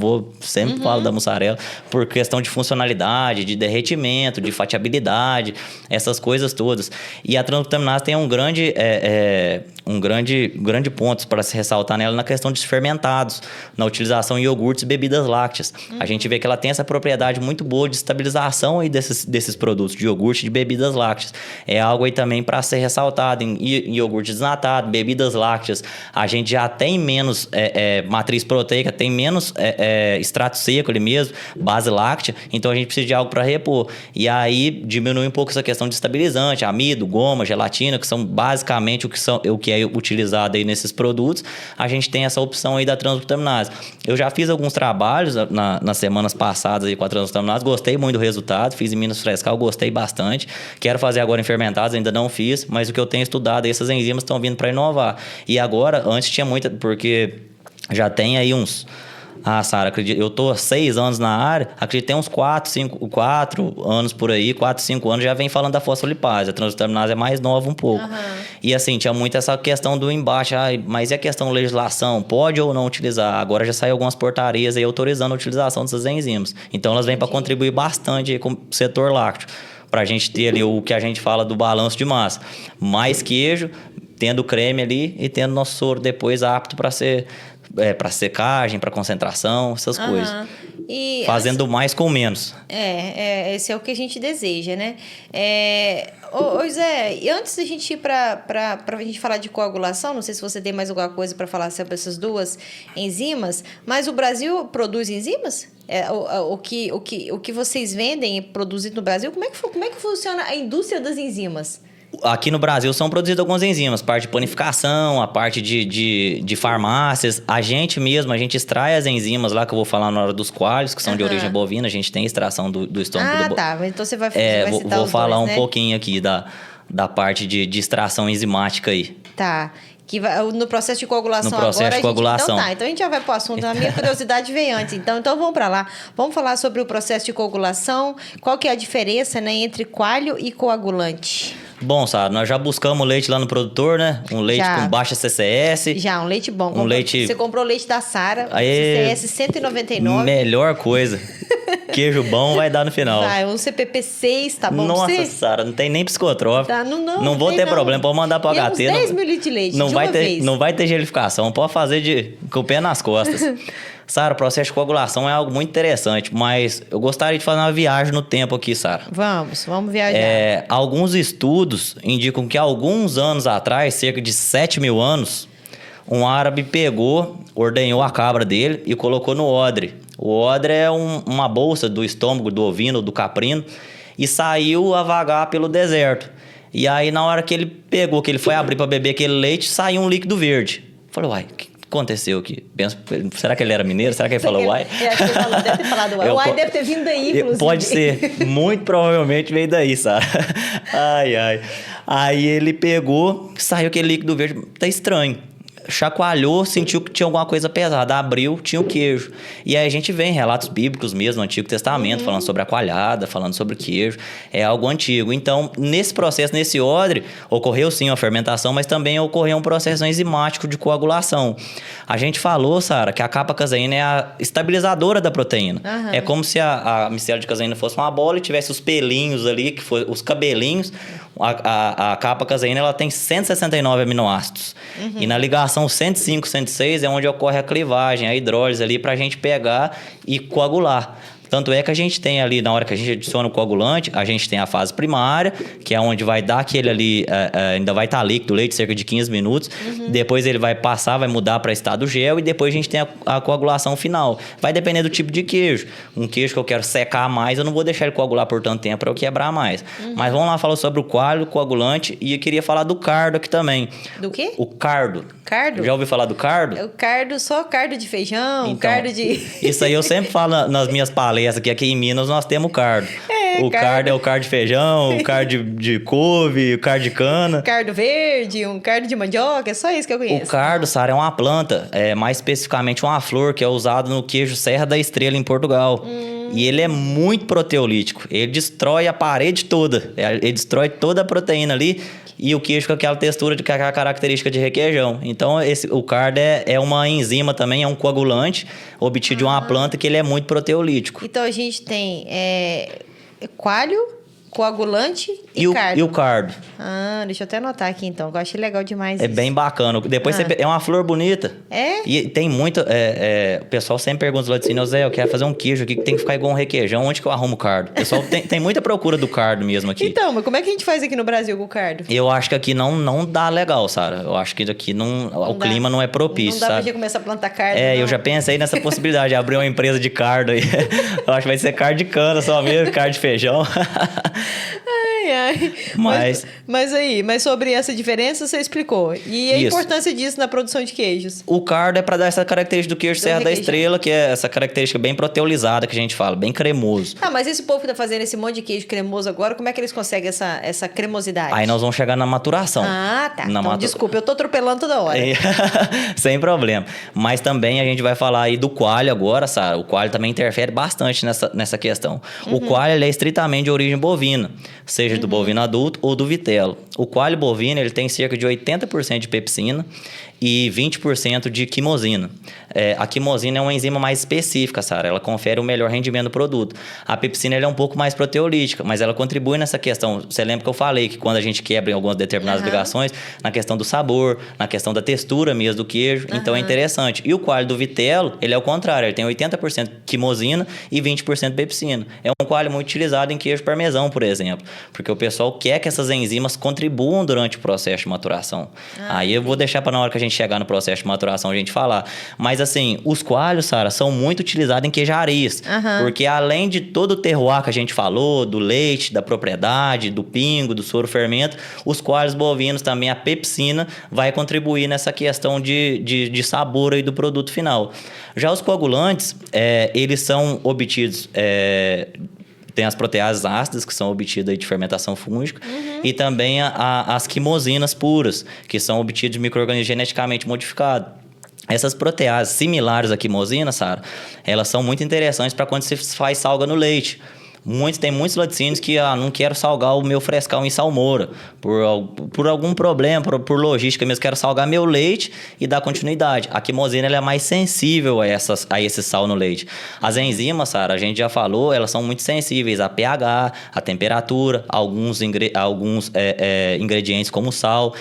[SPEAKER 2] falo da mussarela, por questão de funcionalidade, de derretimento, de fatiabilidade, essas coisas todas. E a transglutaminase tem um grande ponto para se ressaltar nela na questão de fermentados, na utilização em iogurtes e bebidas lácteas. A gente vê que ela tem essa propriedade muito boa de estabilização aí desses produtos, de iogurte e de bebidas lácteas. É algo aí também para ser ressaltado em iogurte desnatado, bebidas lácteas. A gente já tem menos matriz proteica, tem menos extrato seco ali mesmo, base láctea, então a gente precisa de algo para repor. E aí diminui um pouco essa questão de estabilizante, amido, goma, gelatina, que são basicamente o que é utilizado aí nesses produtos. A gente tem essa opção aí da transglutaminase. Eu já fiz alguns trabalhos nas semanas passadas aí com a transglutaminase, gostei muito do resultado, fiz em Minas Frescal, gostei bastante. Quero fazer agora em fermentados, ainda não fiz, mas o que eu tenho estudado, essas enzimas estão vindo para inovar. E agora, antes tinha muita, porque já tem aí uns... Sara, eu tô 6 anos na área, acredito que tem uns 4 anos por aí, 4, 5 anos já vem falando da fosfolipase. A transglutaminase é mais nova um pouco. E assim, tinha muito essa questão do embate, mas e a questão da legislação? Pode ou não utilizar? Agora já saiu algumas portarias aí autorizando a utilização dessas enzimas. Então elas vêm para contribuir bastante com o setor lácteo, para a gente ter ali o que a gente fala do balanço de massa. Mais queijo, tendo creme ali e tendo nosso soro depois apto para ser... para secagem, para concentração, essas coisas. E fazendo mais com menos.
[SPEAKER 1] Esse é o que a gente deseja, né? Zé, e antes da gente ir para a gente falar de coagulação, não sei se você tem mais alguma coisa para falar sobre essas duas enzimas, mas o Brasil produz enzimas? O que vocês vendem produzido no Brasil, como é que funciona a indústria das enzimas?
[SPEAKER 2] Aqui no Brasil são produzidas algumas enzimas, parte de panificação, a parte de farmácias. A gente extrai as enzimas lá, que eu vou falar na hora dos coalhos, que são de origem bovina. A gente tem extração do estômago do
[SPEAKER 1] tá. Então você vai citar
[SPEAKER 2] vou falar
[SPEAKER 1] dois,
[SPEAKER 2] um pouquinho aqui da parte de extração enzimática aí.
[SPEAKER 1] Tá. Que vai, no processo de coagulação
[SPEAKER 2] agora... No processo de coagulação.
[SPEAKER 1] Então a gente já vai para o assunto. A minha curiosidade veio antes. Então vamos para lá. Vamos falar sobre o processo de coagulação. Qual que é a diferença, né, entre coalho e coagulante?
[SPEAKER 2] Bom, Sara, nós já buscamos leite lá no produtor, né? Um leite com baixa CCS.
[SPEAKER 1] Já, um leite bom.
[SPEAKER 2] Leite...
[SPEAKER 1] Você comprou o leite da Sara, CCS 199.
[SPEAKER 2] Melhor coisa. Queijo bom vai dar no final.
[SPEAKER 1] Um CPP 6, tá bom?
[SPEAKER 2] Nossa, Sara, não tem nem psicotrópico.
[SPEAKER 1] Não
[SPEAKER 2] vou ter problema, pode mandar pro HT.
[SPEAKER 1] Uns 10 mil litros de leite,
[SPEAKER 2] não vai ter gelificação, pode fazer com o pé nas costas. Sara, o processo de coagulação é algo muito interessante, mas eu gostaria de fazer uma viagem no tempo aqui, Sara.
[SPEAKER 1] Vamos viajar.
[SPEAKER 2] Alguns estudos indicam que alguns anos atrás, cerca de 7 mil anos, um árabe ordenhou a cabra dele e colocou no odre. O odre é uma bolsa do estômago do ovino, do caprino, e saiu a vagar pelo deserto. E aí, na hora que ele pegou, que ele foi abrir para beber aquele leite, saiu um líquido verde. Falei, uai, o que aconteceu aqui? Será que ele era mineiro? Será que ele falou uai?
[SPEAKER 1] Acho que ele deve ter falado uai. O uai deve ter vindo daí, inclusive.
[SPEAKER 2] Pode ser. Muito provavelmente veio daí, Sara. Ai. Aí ele pegou, saiu aquele líquido verde. Tá estranho. chacoalhou, sentiu que tinha alguma coisa pesada, abriu, tinha o queijo. E aí a gente vê em relatos bíblicos mesmo, no Antigo Testamento, falando sobre a coalhada, falando sobre o queijo, é algo antigo. Então, nesse processo, nesse odre, ocorreu sim uma fermentação, mas também ocorreu um processo enzimático de coagulação. A gente falou, Sara, que a capa-caseína é a estabilizadora da proteína. É como se a micela de caseína fosse uma bola e tivesse os pelinhos ali, que foi os cabelinhos. A capa-caseína ela tem 169 aminoácidos. E na ligação 105, 106 é onde ocorre a clivagem, a hidrólise ali, para a gente pegar e coagular. Tanto é que a gente tem ali, na hora que a gente adiciona o coagulante, a gente tem a fase primária, que é onde vai dar aquele ali, ainda vai estar líquido, leite, cerca de 15 minutos. Depois ele vai passar, vai mudar para estado gel e depois a gente tem a coagulação final. Vai depender do tipo de queijo. Um queijo que eu quero secar mais, eu não vou deixar ele coagular por tanto tempo para eu quebrar mais. Mas vamos lá falar sobre o coalho, o coagulante, e eu queria falar do cardo aqui também.
[SPEAKER 1] Do quê?
[SPEAKER 2] O cardo.
[SPEAKER 1] Cardo?
[SPEAKER 2] Já ouviu falar do cardo?
[SPEAKER 1] O cardo, só cardo de feijão,
[SPEAKER 2] Então,
[SPEAKER 1] cardo de...
[SPEAKER 2] Isso aí eu sempre falo nas minhas palestras, que aqui em Minas nós temos o cardo. O cardo é o cardo de feijão, o cardo de couve, o cardo de cana.
[SPEAKER 1] Cardo verde, um cardo de mandioca, é só isso que eu conheço.
[SPEAKER 2] O cardo, Sara, é uma planta, mais especificamente uma flor, que é usada no queijo Serra da Estrela em Portugal. E ele é muito proteolítico. Ele destrói a parede toda. Ele destrói toda a proteína ali. E o queijo com aquela textura, com aquela característica de requeijão. Então, o cardo é uma enzima também, é um coagulante obtido de uma planta que ele é muito proteolítico.
[SPEAKER 1] Então, a gente tem coalho, coagulante e cardo.
[SPEAKER 2] E o cardo.
[SPEAKER 1] Deixa eu até anotar aqui, então, que eu achei legal demais isso.
[SPEAKER 2] Bem bacana. Depois é uma flor bonita.
[SPEAKER 1] É?
[SPEAKER 2] E tem muito... o pessoal sempre pergunta do laticínio, Zé, eu quero fazer um queijo aqui que tem que ficar igual um requeijão. Onde que eu arrumo o cardo? O pessoal tem muita procura do cardo mesmo aqui.
[SPEAKER 1] Então, mas como é que a gente faz aqui no Brasil com o cardo?
[SPEAKER 2] Eu acho que aqui não dá legal, Sara. Eu acho que aqui o clima não é propício,
[SPEAKER 1] não dá
[SPEAKER 2] sabe?
[SPEAKER 1] Pra gente começar a plantar cardo,
[SPEAKER 2] eu já pensei nessa possibilidade de abrir uma empresa de cardo aí. Eu acho que vai ser cardo de cana só mesmo, cardo de feijão.
[SPEAKER 1] Ai. Mas sobre essa diferença você explicou. E a importância disso na produção de queijos?
[SPEAKER 2] O cardo é para dar essa característica do queijo Serra da Estrela, que é essa característica bem proteolizada que a gente fala, bem cremoso.
[SPEAKER 1] Mas esse povo que tá fazendo esse monte de queijo cremoso agora, como é que eles conseguem essa cremosidade?
[SPEAKER 2] Aí nós vamos chegar na maturação.
[SPEAKER 1] Tá. Então, desculpa, eu tô atropelando toda hora.
[SPEAKER 2] Sem problema. Mas também a gente vai falar aí do coalho agora, Sara. O coalho também interfere bastante nessa questão. O coalho ele é estritamente de origem bovina, seja do bovino adulto ou do vitelo. O coalho bovino ele tem cerca de 80% de pepsina e 20% de quimosina. A quimosina é uma enzima mais específica, Sara. Ela confere o melhor rendimento do produto. A pepsina ela é um pouco mais proteolítica, mas ela contribui nessa questão. Você lembra que eu falei que quando a gente quebra em algumas determinadas ligações, na questão do sabor, na questão da textura mesmo do queijo, então é interessante. E o coalho do vitelo, ele é o contrário. Ele tem 80% quimosina e 20% pepsina. É um coalho muito utilizado em queijo parmesão, por exemplo, porque o pessoal quer que essas enzimas contribuam durante o processo de maturação. Aí eu vou deixar para na hora que a gente chegar no processo de maturação a gente falar. Mas assim, os coalhos, Sara, são muito utilizados em queijarias. Porque além de todo o terroir que a gente falou, do leite, da propriedade, do pingo, do soro fermento, os coalhos bovinos também, a pepsina, vai contribuir nessa questão de sabor aí do produto final. Já os coagulantes, eles são obtidos... Tem as proteases ácidas, que são obtidas de fermentação fúngica, e também as quimosinas puras, que são obtidas de micro-organismos geneticamente modificados. Essas proteases similares à quimosina, Sara, elas são muito interessantes para quando se faz salga no leite. Tem muitos laticínios que não quero salgar o meu frescal em salmoura, por algum problema, por logística mesmo, quero salgar meu leite e dar continuidade. A quimosina ela é mais sensível a esse sal no leite. As enzimas, Sara, a gente já falou, elas são muito sensíveis a pH, a temperatura, alguns ingredientes como sal.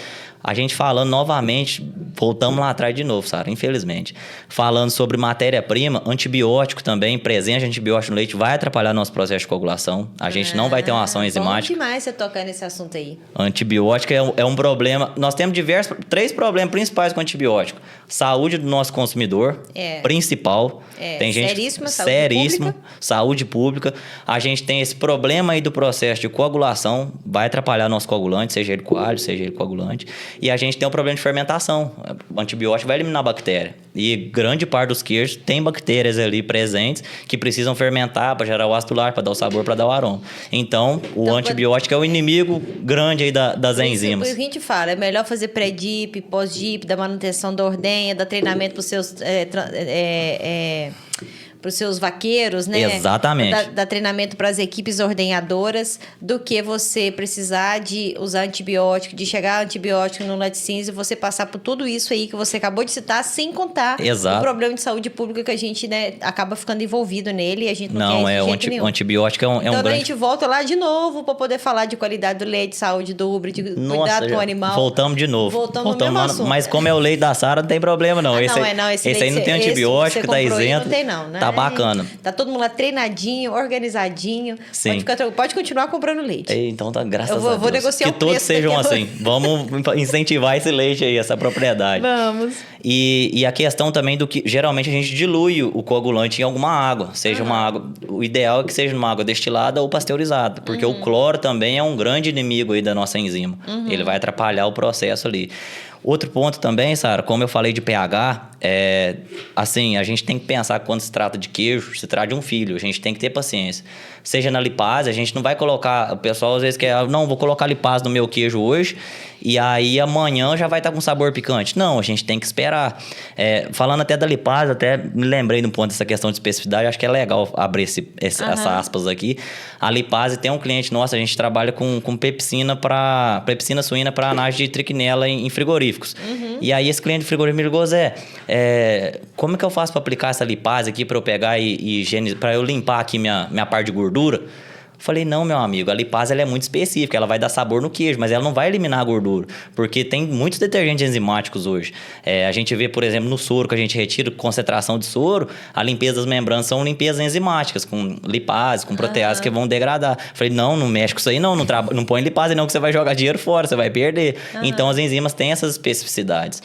[SPEAKER 2] A gente falando novamente, voltamos lá atrás de novo, Sara, infelizmente. Falando sobre matéria-prima, antibiótico também, presença de antibiótico no leite vai atrapalhar nosso processo de coagulação. A gente não vai ter uma ação enzimática.
[SPEAKER 1] Bom demais você tocar nesse assunto aí.
[SPEAKER 2] Antibiótico é um problema. Nós temos 3 problemas principais com antibiótico. Saúde do nosso consumidor, principal. Tem gente seríssima, saúde pública. A gente tem esse problema aí do processo de coagulação, vai atrapalhar nosso coagulante, seja ele coalho, seja ele coagulante. E a gente tem um problema de fermentação. O antibiótico vai eliminar a bactéria. E grande parte dos queijos tem bactérias ali presentes que precisam fermentar para gerar o ácido lático, para dar o sabor, para dar o aroma. Então, o antibiótico é o inimigo grande aí das enzimas.
[SPEAKER 1] Por isso que a gente fala, é melhor fazer pré-dip, pós-dip, da manutenção da ordenha, dar treinamento para os seus... para os seus vaqueiros, né?
[SPEAKER 2] Exatamente.
[SPEAKER 1] Dar treinamento para as equipes ordenhadoras, do que você precisar de usar antibiótico, de chegar antibiótico no laticínios e você passar por tudo isso aí que você acabou de citar, sem contar o problema de saúde pública que a gente, né, acaba ficando envolvido nele e a gente não quer de jeito nenhum.
[SPEAKER 2] O antibiótico é um
[SPEAKER 1] então,
[SPEAKER 2] grande...
[SPEAKER 1] a gente volta lá de novo para poder falar de qualidade do leite, saúde do úbrio, de cuidado com o animal.
[SPEAKER 2] Voltamos de novo.
[SPEAKER 1] Voltamos no mesmo assunto.
[SPEAKER 2] Mas como é o leite da Sara, não tem problema não. Esse aí não tem antibiótico, tá isento.
[SPEAKER 1] Não tem não, né?
[SPEAKER 2] Tá bacana.
[SPEAKER 1] Tá todo mundo lá treinadinho, organizadinho.
[SPEAKER 2] Sim.
[SPEAKER 1] Pode continuar comprando leite.
[SPEAKER 2] Então tá, graças a Deus.
[SPEAKER 1] Eu vou negociar
[SPEAKER 2] que
[SPEAKER 1] o preço.
[SPEAKER 2] Que todos sejam assim. Vamos incentivar esse leite aí, essa propriedade.
[SPEAKER 1] Vamos.
[SPEAKER 2] E a questão também do que... Geralmente a gente dilui o coagulante em alguma água. Seja uma água... O ideal é que seja uma água destilada ou pasteurizada. Porque o cloro também é um grande inimigo aí da nossa enzima. Ele vai atrapalhar o processo ali. Outro ponto também, Sara, como eu falei de pH, assim, a gente tem que pensar que quando se trata de queijo, se trata de um filho, a gente tem que ter paciência. Seja na lipase, a gente não vai colocar... O pessoal às vezes quer, não, vou colocar lipase no meu queijo hoje e aí amanhã já vai estar com sabor picante. Não, a gente tem que esperar. Falando até da lipase, até me lembrei de um ponto dessa questão de especificidade, acho que é legal abrir essa aspas aqui. A lipase tem um cliente nosso, a gente trabalha com pepsina suína para análise de trichinella em frigoríficos. E aí esse cliente de frigorífico me ligou, Zé, como é que eu faço para aplicar essa lipase aqui para eu pegar e para eu limpar aqui minha parte de gordura? Falei, não, meu amigo, a lipase ela é muito específica, ela vai dar sabor no queijo, mas ela não vai eliminar a gordura, porque tem muitos detergentes enzimáticos hoje. A gente vê, por exemplo, no soro que a gente retira, concentração de soro, a limpeza das membranas são limpezas enzimáticas, com lipase, com protease que vão degradar. Falei, não mexe com isso aí, não põe lipase não, que você vai jogar dinheiro fora, você vai perder. Então, as enzimas têm essas especificidades.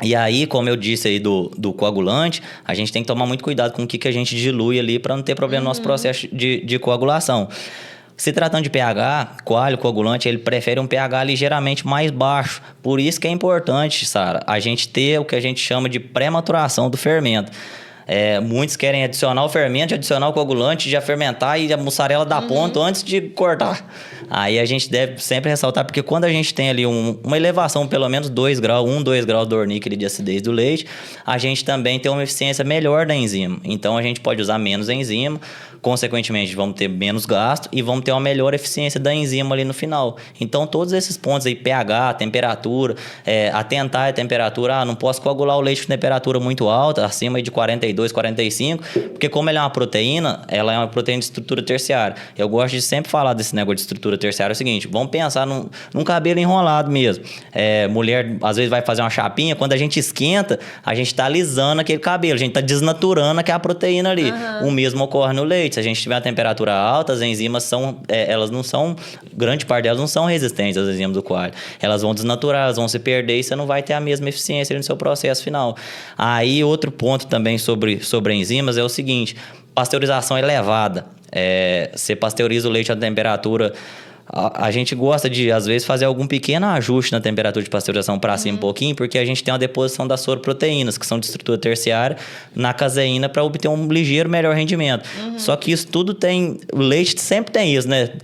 [SPEAKER 2] E aí, como eu disse aí do coagulante, a gente tem que tomar muito cuidado com o que a gente dilui ali para não ter problema no nosso processo de coagulação. Se tratando de pH, coalho, coagulante, ele prefere um pH ligeiramente mais baixo. Por isso que é importante, Sara, a gente ter o que a gente chama de pré-maturação do fermento. Muitos querem adicionar o fermento, adicionar o coagulante, já fermentar e a mussarela dar ponto antes de cortar. Aí a gente deve sempre ressaltar, porque quando a gente tem ali uma elevação, pelo menos 2 graus do orníquel de acidez do leite, a gente também tem uma eficiência melhor da enzima. Então a gente pode usar menos enzima, consequentemente vamos ter menos gasto e vamos ter uma melhor eficiência da enzima ali no final. Então todos esses pontos aí, pH, temperatura, atentar a temperatura, não posso coagular o leite com temperatura muito alta, acima de 42, 45, porque como ela é uma proteína de estrutura terciária. Eu gosto de sempre falar desse negócio de estrutura terciária, é o seguinte, vamos pensar num cabelo enrolado mesmo. Mulher, às vezes, vai fazer uma chapinha, quando a gente esquenta, a gente está alisando aquele cabelo, a gente está desnaturando aquela proteína ali. O mesmo ocorre no leite. Se a gente tiver uma temperatura alta, as enzimas elas não são, grande parte delas não são resistentes às enzimas do coalho. Elas vão desnaturar, elas vão se perder e você não vai ter a mesma eficiência no seu processo final. Aí, outro ponto também sobre enzimas é o seguinte, pasteurização elevada. Você pasteuriza o leite a temperatura... A gente gosta de, às vezes, fazer algum pequeno ajuste na temperatura de pasteurização para cima um pouquinho, porque a gente tem uma deposição das soroproteínas, que são de estrutura terciária, na caseína para obter um ligeiro melhor rendimento. Só que isso tudo tem... O leite sempre tem isso, né?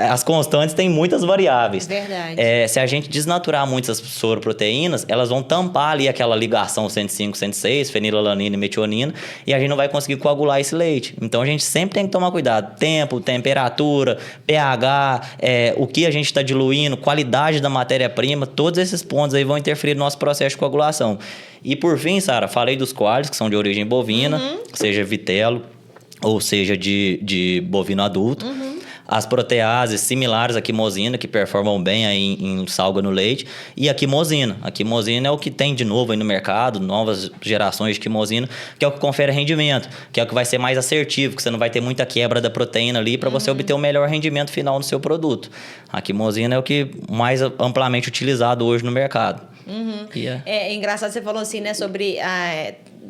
[SPEAKER 2] As constantes têm muitas variáveis.
[SPEAKER 1] Verdade.
[SPEAKER 2] Se a gente desnaturar muitas soroproteínas, elas vão tampar ali aquela ligação 105, 106, fenilalanina e metionina, e a gente não vai conseguir coagular esse leite. Então, a gente sempre tem que tomar cuidado. Tempo, temperatura, pH... o que a gente está diluindo, qualidade da matéria-prima, todos esses pontos aí vão interferir no nosso processo de coagulação. E por fim, Sara, falei dos coalhos, que são de origem bovina, seja vitelo ou seja de bovino adulto. As proteases similares à quimosina, que performam bem aí em salga no leite, e a quimosina. A quimosina é o que tem de novo aí no mercado, novas gerações de quimosina, que é o que confere rendimento, que é o que vai ser mais assertivo, que você não vai ter muita quebra da proteína ali para você obter o melhor rendimento final no seu produto. A quimosina é o que mais amplamente utilizado hoje no mercado.
[SPEAKER 1] É engraçado, você falou assim, né, sobre...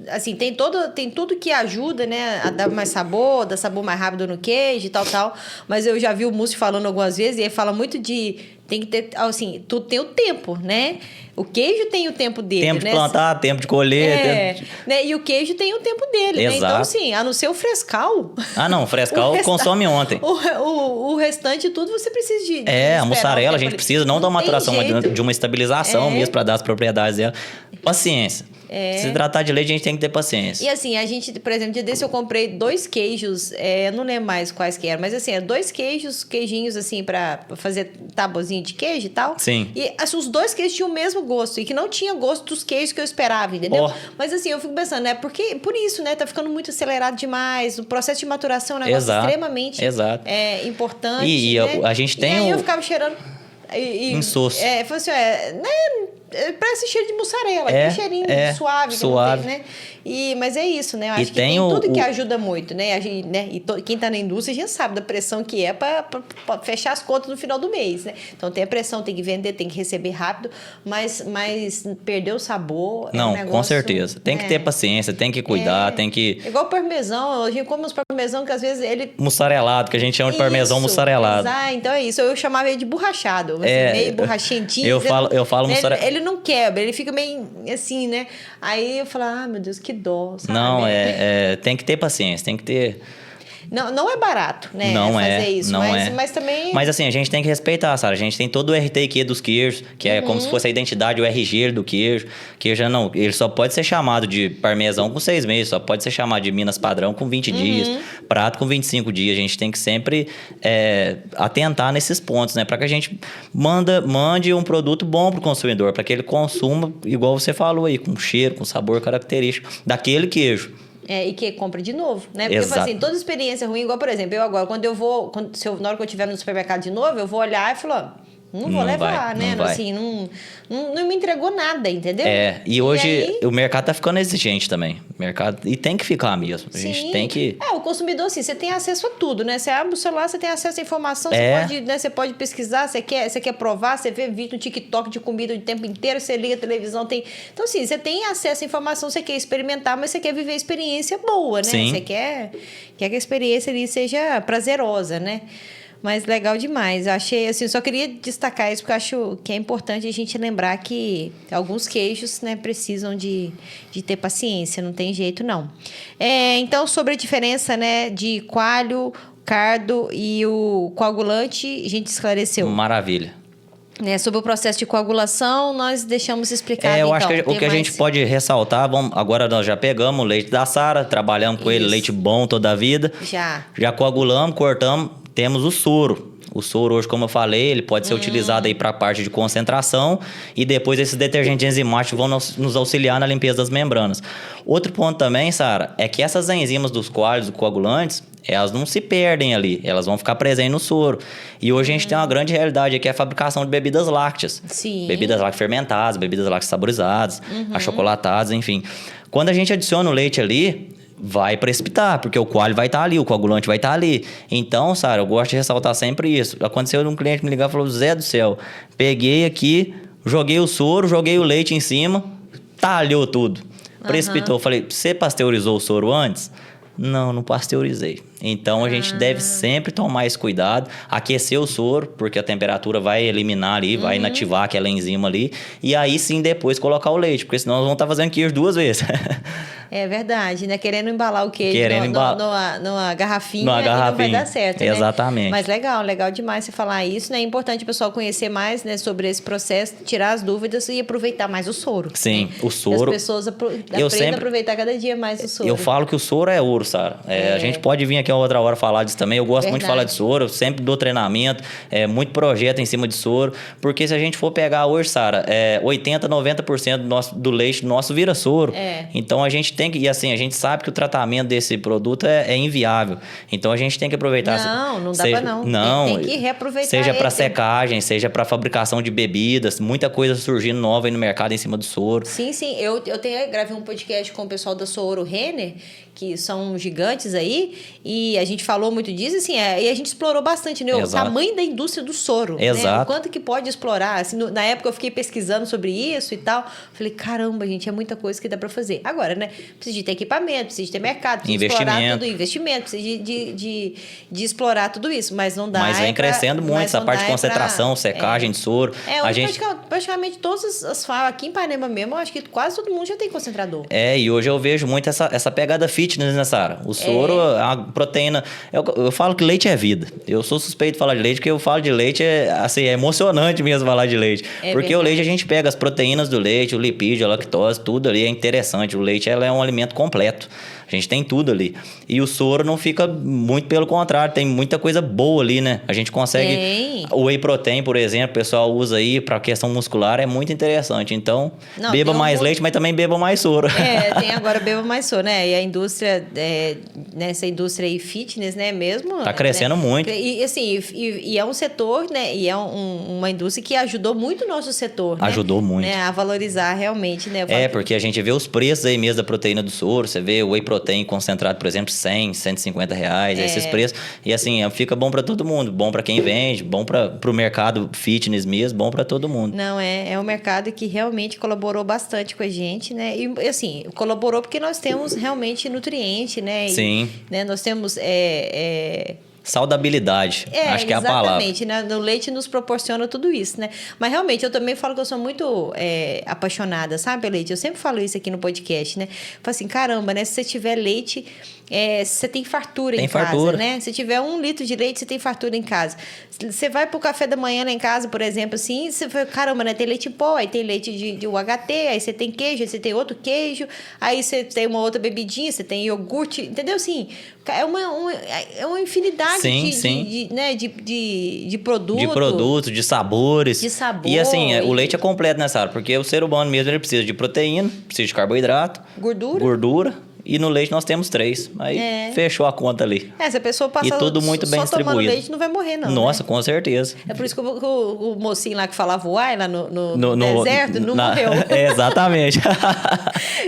[SPEAKER 1] assim, tem tudo que ajuda, né, a dar mais sabor, dar sabor mais rápido no queijo e tal, mas eu já vi o Múcio falando algumas vezes, e ele fala muito de tem que ter, assim, tudo tem o tempo, né? O queijo tem o tempo dele,
[SPEAKER 2] Tempo
[SPEAKER 1] né?
[SPEAKER 2] de plantar, tempo de colher.
[SPEAKER 1] Né? E o queijo tem o tempo dele, né? Então, assim, a não ser o frescal...
[SPEAKER 2] Ah, não, o frescal consome ontem.
[SPEAKER 1] O restante tudo você precisa de
[SPEAKER 2] a mussarela a gente precisa não da maturação, mas de uma estabilização mesmo para dar as propriedades dela. Paciência. Se tratar de leite, a gente tem que ter paciência.
[SPEAKER 1] E assim, a gente, por exemplo, dia desse eu comprei 2 queijos, eu não lembro mais quais que eram, mas assim, 2 queijinhos assim, pra fazer tabuzinho de queijo e tal.
[SPEAKER 2] Sim.
[SPEAKER 1] E assim, os 2 queijos tinham o mesmo gosto, e que não tinha gosto dos queijos que eu esperava, entendeu? Mas assim, eu fico pensando, né, porque por isso, né, tá ficando muito acelerado demais, o processo de maturação é um negócio extremamente importante,
[SPEAKER 2] e
[SPEAKER 1] né?
[SPEAKER 2] a gente tem
[SPEAKER 1] e aí eu ficava cheirando...
[SPEAKER 2] insosso.
[SPEAKER 1] Falei assim, parece cheiro de mussarela, que cheirinho suave.
[SPEAKER 2] Suave.
[SPEAKER 1] Não tem, né? Mas é isso, né? Eu acho que
[SPEAKER 2] tem
[SPEAKER 1] tudo que ajuda muito, né? E quem tá na indústria já sabe da pressão que é para fechar as contas no final do mês, né? Então tem a pressão, tem que vender, tem que receber rápido, mas perder o sabor
[SPEAKER 2] não,
[SPEAKER 1] um negócio,
[SPEAKER 2] com certeza. Tem que ter paciência, tem que cuidar, tem que...
[SPEAKER 1] Igual o parmesão, a gente come uns parmesão que às vezes ele...
[SPEAKER 2] Mussarelado, que a gente chama de parmesão mussarelado.
[SPEAKER 1] Então é isso. Eu chamava ele de borrachado, assim, meio borrachentinho.
[SPEAKER 2] Eu falo mussarelado.
[SPEAKER 1] Ele não quebra, ele fica meio assim, né? Aí eu falo, meu Deus, que dó, sabe?
[SPEAKER 2] Não, tem que ter paciência, tem que ter...
[SPEAKER 1] Não é barato, né?
[SPEAKER 2] Não
[SPEAKER 1] fazer isso,
[SPEAKER 2] não
[SPEAKER 1] mas também...
[SPEAKER 2] Mas assim, a gente tem que respeitar, Sara. A gente tem todo o RTQ dos queijos, que é como se fosse a identidade, o RG do queijo. Queijo não, ele só pode ser chamado de parmesão com 6 meses, só pode ser chamado de Minas padrão com 20 dias, prato com 25 dias. A gente tem que sempre atentar nesses pontos, né? Para que a gente mande um produto bom pro consumidor, para que ele consuma, igual você falou aí, com cheiro, com sabor característico daquele queijo.
[SPEAKER 1] E que compra de novo, né? Porque, assim, toda experiência ruim, igual, por exemplo, eu agora, na hora que eu estiver no supermercado de novo, eu vou olhar e falar, não vou levar, né? Assim, não me entregou nada, entendeu?
[SPEAKER 2] E hoje o mercado tá ficando exigente também. E tem que ficar mesmo. A gente tem que...
[SPEAKER 1] o consumidor, assim, você tem acesso a tudo, né? Você abre o celular, você tem acesso à informação, você pode pesquisar, você quer provar, você vê vídeo no TikTok de comida o tempo inteiro, você liga a televisão, tem... Então, assim, você tem acesso à informação, você quer experimentar, mas você quer viver a experiência boa, né?
[SPEAKER 2] Sim.
[SPEAKER 1] Você quer que a experiência ali seja prazerosa, né? Mas legal demais. Eu achei, assim, só queria destacar isso porque eu acho que é importante a gente lembrar que alguns queijos, né, precisam de ter paciência, não tem jeito, não. Então, sobre a diferença, né, de coalho, cardo e o coagulante, a gente esclareceu.
[SPEAKER 2] Maravilha.
[SPEAKER 1] Sobre o processo de coagulação, nós deixamos explicado,
[SPEAKER 2] eu acho que o que a gente pode ressaltar, agora nós já pegamos o leite da Sara, trabalhamos com ele, leite bom toda a vida. Já coagulamos, cortamos, temos o soro. O soro hoje, como eu falei, ele pode ser utilizado aí para a parte de concentração e depois esses detergentes enzimáticos vão nos auxiliar na limpeza das membranas. Outro ponto também, Sara, é que essas enzimas dos coágulos, dos coagulantes, elas não se perdem ali, elas vão ficar presentes no soro. E hoje a gente tem uma grande realidade aqui, é a fabricação de bebidas lácteas.
[SPEAKER 1] Sim.
[SPEAKER 2] Bebidas lácteas fermentadas, bebidas lácteas saborizadas, achocolatadas, enfim. Quando a gente adiciona o leite ali, vai precipitar, porque o coalho vai estar ali, o coagulante vai estar ali. Então, Sara, eu gosto de ressaltar sempre isso. Aconteceu um cliente me ligar e falou, Zé do céu, peguei aqui, joguei o soro, joguei o leite em cima, talhou tudo. Precipitou. Falei, você pasteurizou o soro antes? Não pasteurizei. Então, a gente deve sempre tomar esse cuidado, aquecer o soro, porque a temperatura vai eliminar ali, vai inativar aquela enzima ali, e aí sim depois colocar o leite, porque senão nós vamos estar fazendo queijo 2 vezes.
[SPEAKER 1] É verdade, né? Querendo embalar o queijo numa garrafinha, não vai dar certo,
[SPEAKER 2] exatamente.
[SPEAKER 1] Né? Mas legal demais você falar isso, né? É importante o pessoal conhecer mais, né, sobre esse processo, tirar as dúvidas e aproveitar mais o soro.
[SPEAKER 2] Sim,
[SPEAKER 1] né?
[SPEAKER 2] o soro...
[SPEAKER 1] E as pessoas aprendem a aproveitar cada dia mais o soro.
[SPEAKER 2] Eu falo que o soro é ouro, Sara. A gente pode vir aqui uma outra hora falar disso também. Eu gosto muito de falar de soro, eu sempre dou treinamento, muito projeto em cima de soro, porque se a gente for pegar hoje, Sara, 80%, 90% do leite nosso vira soro. Então a gente tem que... E assim, a gente sabe que o tratamento desse produto é inviável. Então a gente tem que aproveitar...
[SPEAKER 1] Não dá pra não. Tem que reaproveitar.
[SPEAKER 2] Seja para secagem, seja para fabricação de bebidas, muita coisa surgindo nova aí no mercado em cima do soro.
[SPEAKER 1] Sim. Eu gravei um podcast com o pessoal da Sooro Renner, que são gigantes aí, e a gente falou muito disso, assim, e a gente explorou bastante, né? O tamanho da indústria do soro.
[SPEAKER 2] Exato.
[SPEAKER 1] Né? O quanto que pode explorar. Assim, na época eu fiquei pesquisando sobre isso e tal. Falei, caramba, gente, é muita coisa que dá para fazer. Agora, né? Precisa de ter equipamento, precisa de ter mercado, precisa de explorar tudo, investimento, precisa de explorar tudo isso, mas não dá.
[SPEAKER 2] Mas vem crescendo muito essa parte de concentração, secagem de soro.
[SPEAKER 1] Praticamente todas as FAO aqui em Ipanema mesmo, eu acho que quase todo mundo já tem concentrador.
[SPEAKER 2] E hoje eu vejo muito essa pegada fitness, né, Sara? O soro, a proteína. Eu falo que leite é vida. Eu sou suspeito de falar de leite, porque eu falo de leite, assim, é emocionante mesmo falar de leite. Porque verdade. O leite a gente pega as proteínas do leite, o lipídio, a lactose, tudo ali é interessante. O leite ela é um alimento completo. A gente tem tudo ali. E o soro não fica muito pelo contrário, tem muita coisa boa ali, né? A gente consegue... Tem. O whey protein, por exemplo, o pessoal usa aí para questão muscular, é muito interessante. Então, beba mais leite, mas também beba mais soro.
[SPEAKER 1] Tem agora beba mais soro, né? E a indústria, nessa indústria aí fitness, né? Mesmo...
[SPEAKER 2] Tá crescendo muito.
[SPEAKER 1] E assim, e é um setor, né? E é uma indústria que ajudou muito o nosso setor, né?
[SPEAKER 2] Ajudou muito.
[SPEAKER 1] Né? A valorizar realmente, né?
[SPEAKER 2] Porque a gente vê os preços aí mesmo da proteína do soro, você vê o whey protein concentrado, por exemplo, 100, 150 reais, esses preços. E assim, fica bom para todo mundo. Bom para quem vende, bom para o mercado fitness mesmo, bom para todo mundo.
[SPEAKER 1] Não, é um mercado que realmente colaborou bastante com a gente, né? E assim, colaborou porque nós temos realmente nutriente, né?
[SPEAKER 2] Sim.
[SPEAKER 1] Né? Nós temos...
[SPEAKER 2] Saudabilidade, acho que é a palavra.
[SPEAKER 1] Exatamente, né? O leite nos proporciona tudo isso, né? Mas realmente, eu também falo que eu sou muito apaixonada, sabe, leite? Eu sempre falo isso aqui no podcast, né? Falo assim, caramba, né? Se você tiver leite, você tem fartura em casa, né? Se tiver 1 litro de leite, você tem fartura em casa. Você vai pro café da manhã lá em casa, por exemplo, assim, você fala, caramba, né? Tem leite em pó, aí tem leite de UHT, aí você tem queijo, aí você tem outro queijo, aí você tem uma outra bebidinha, você tem iogurte, entendeu? Assim, é uma infinidade de produtos.
[SPEAKER 2] De produtos, de sabores.
[SPEAKER 1] De sabor.
[SPEAKER 2] E assim, o leite é completo, né, Sara? Porque o ser humano mesmo, ele precisa de proteína, precisa de carboidrato. Gordura. E no leite nós temos 3. Aí fechou a conta ali.
[SPEAKER 1] Se a pessoa passar
[SPEAKER 2] tudo muito bem distribuído.
[SPEAKER 1] Tomando leite, não vai morrer, não.
[SPEAKER 2] Nossa,
[SPEAKER 1] né?
[SPEAKER 2] Com certeza.
[SPEAKER 1] É por isso que o mocinho lá que falava uai lá no deserto, não morreu.
[SPEAKER 2] Exatamente.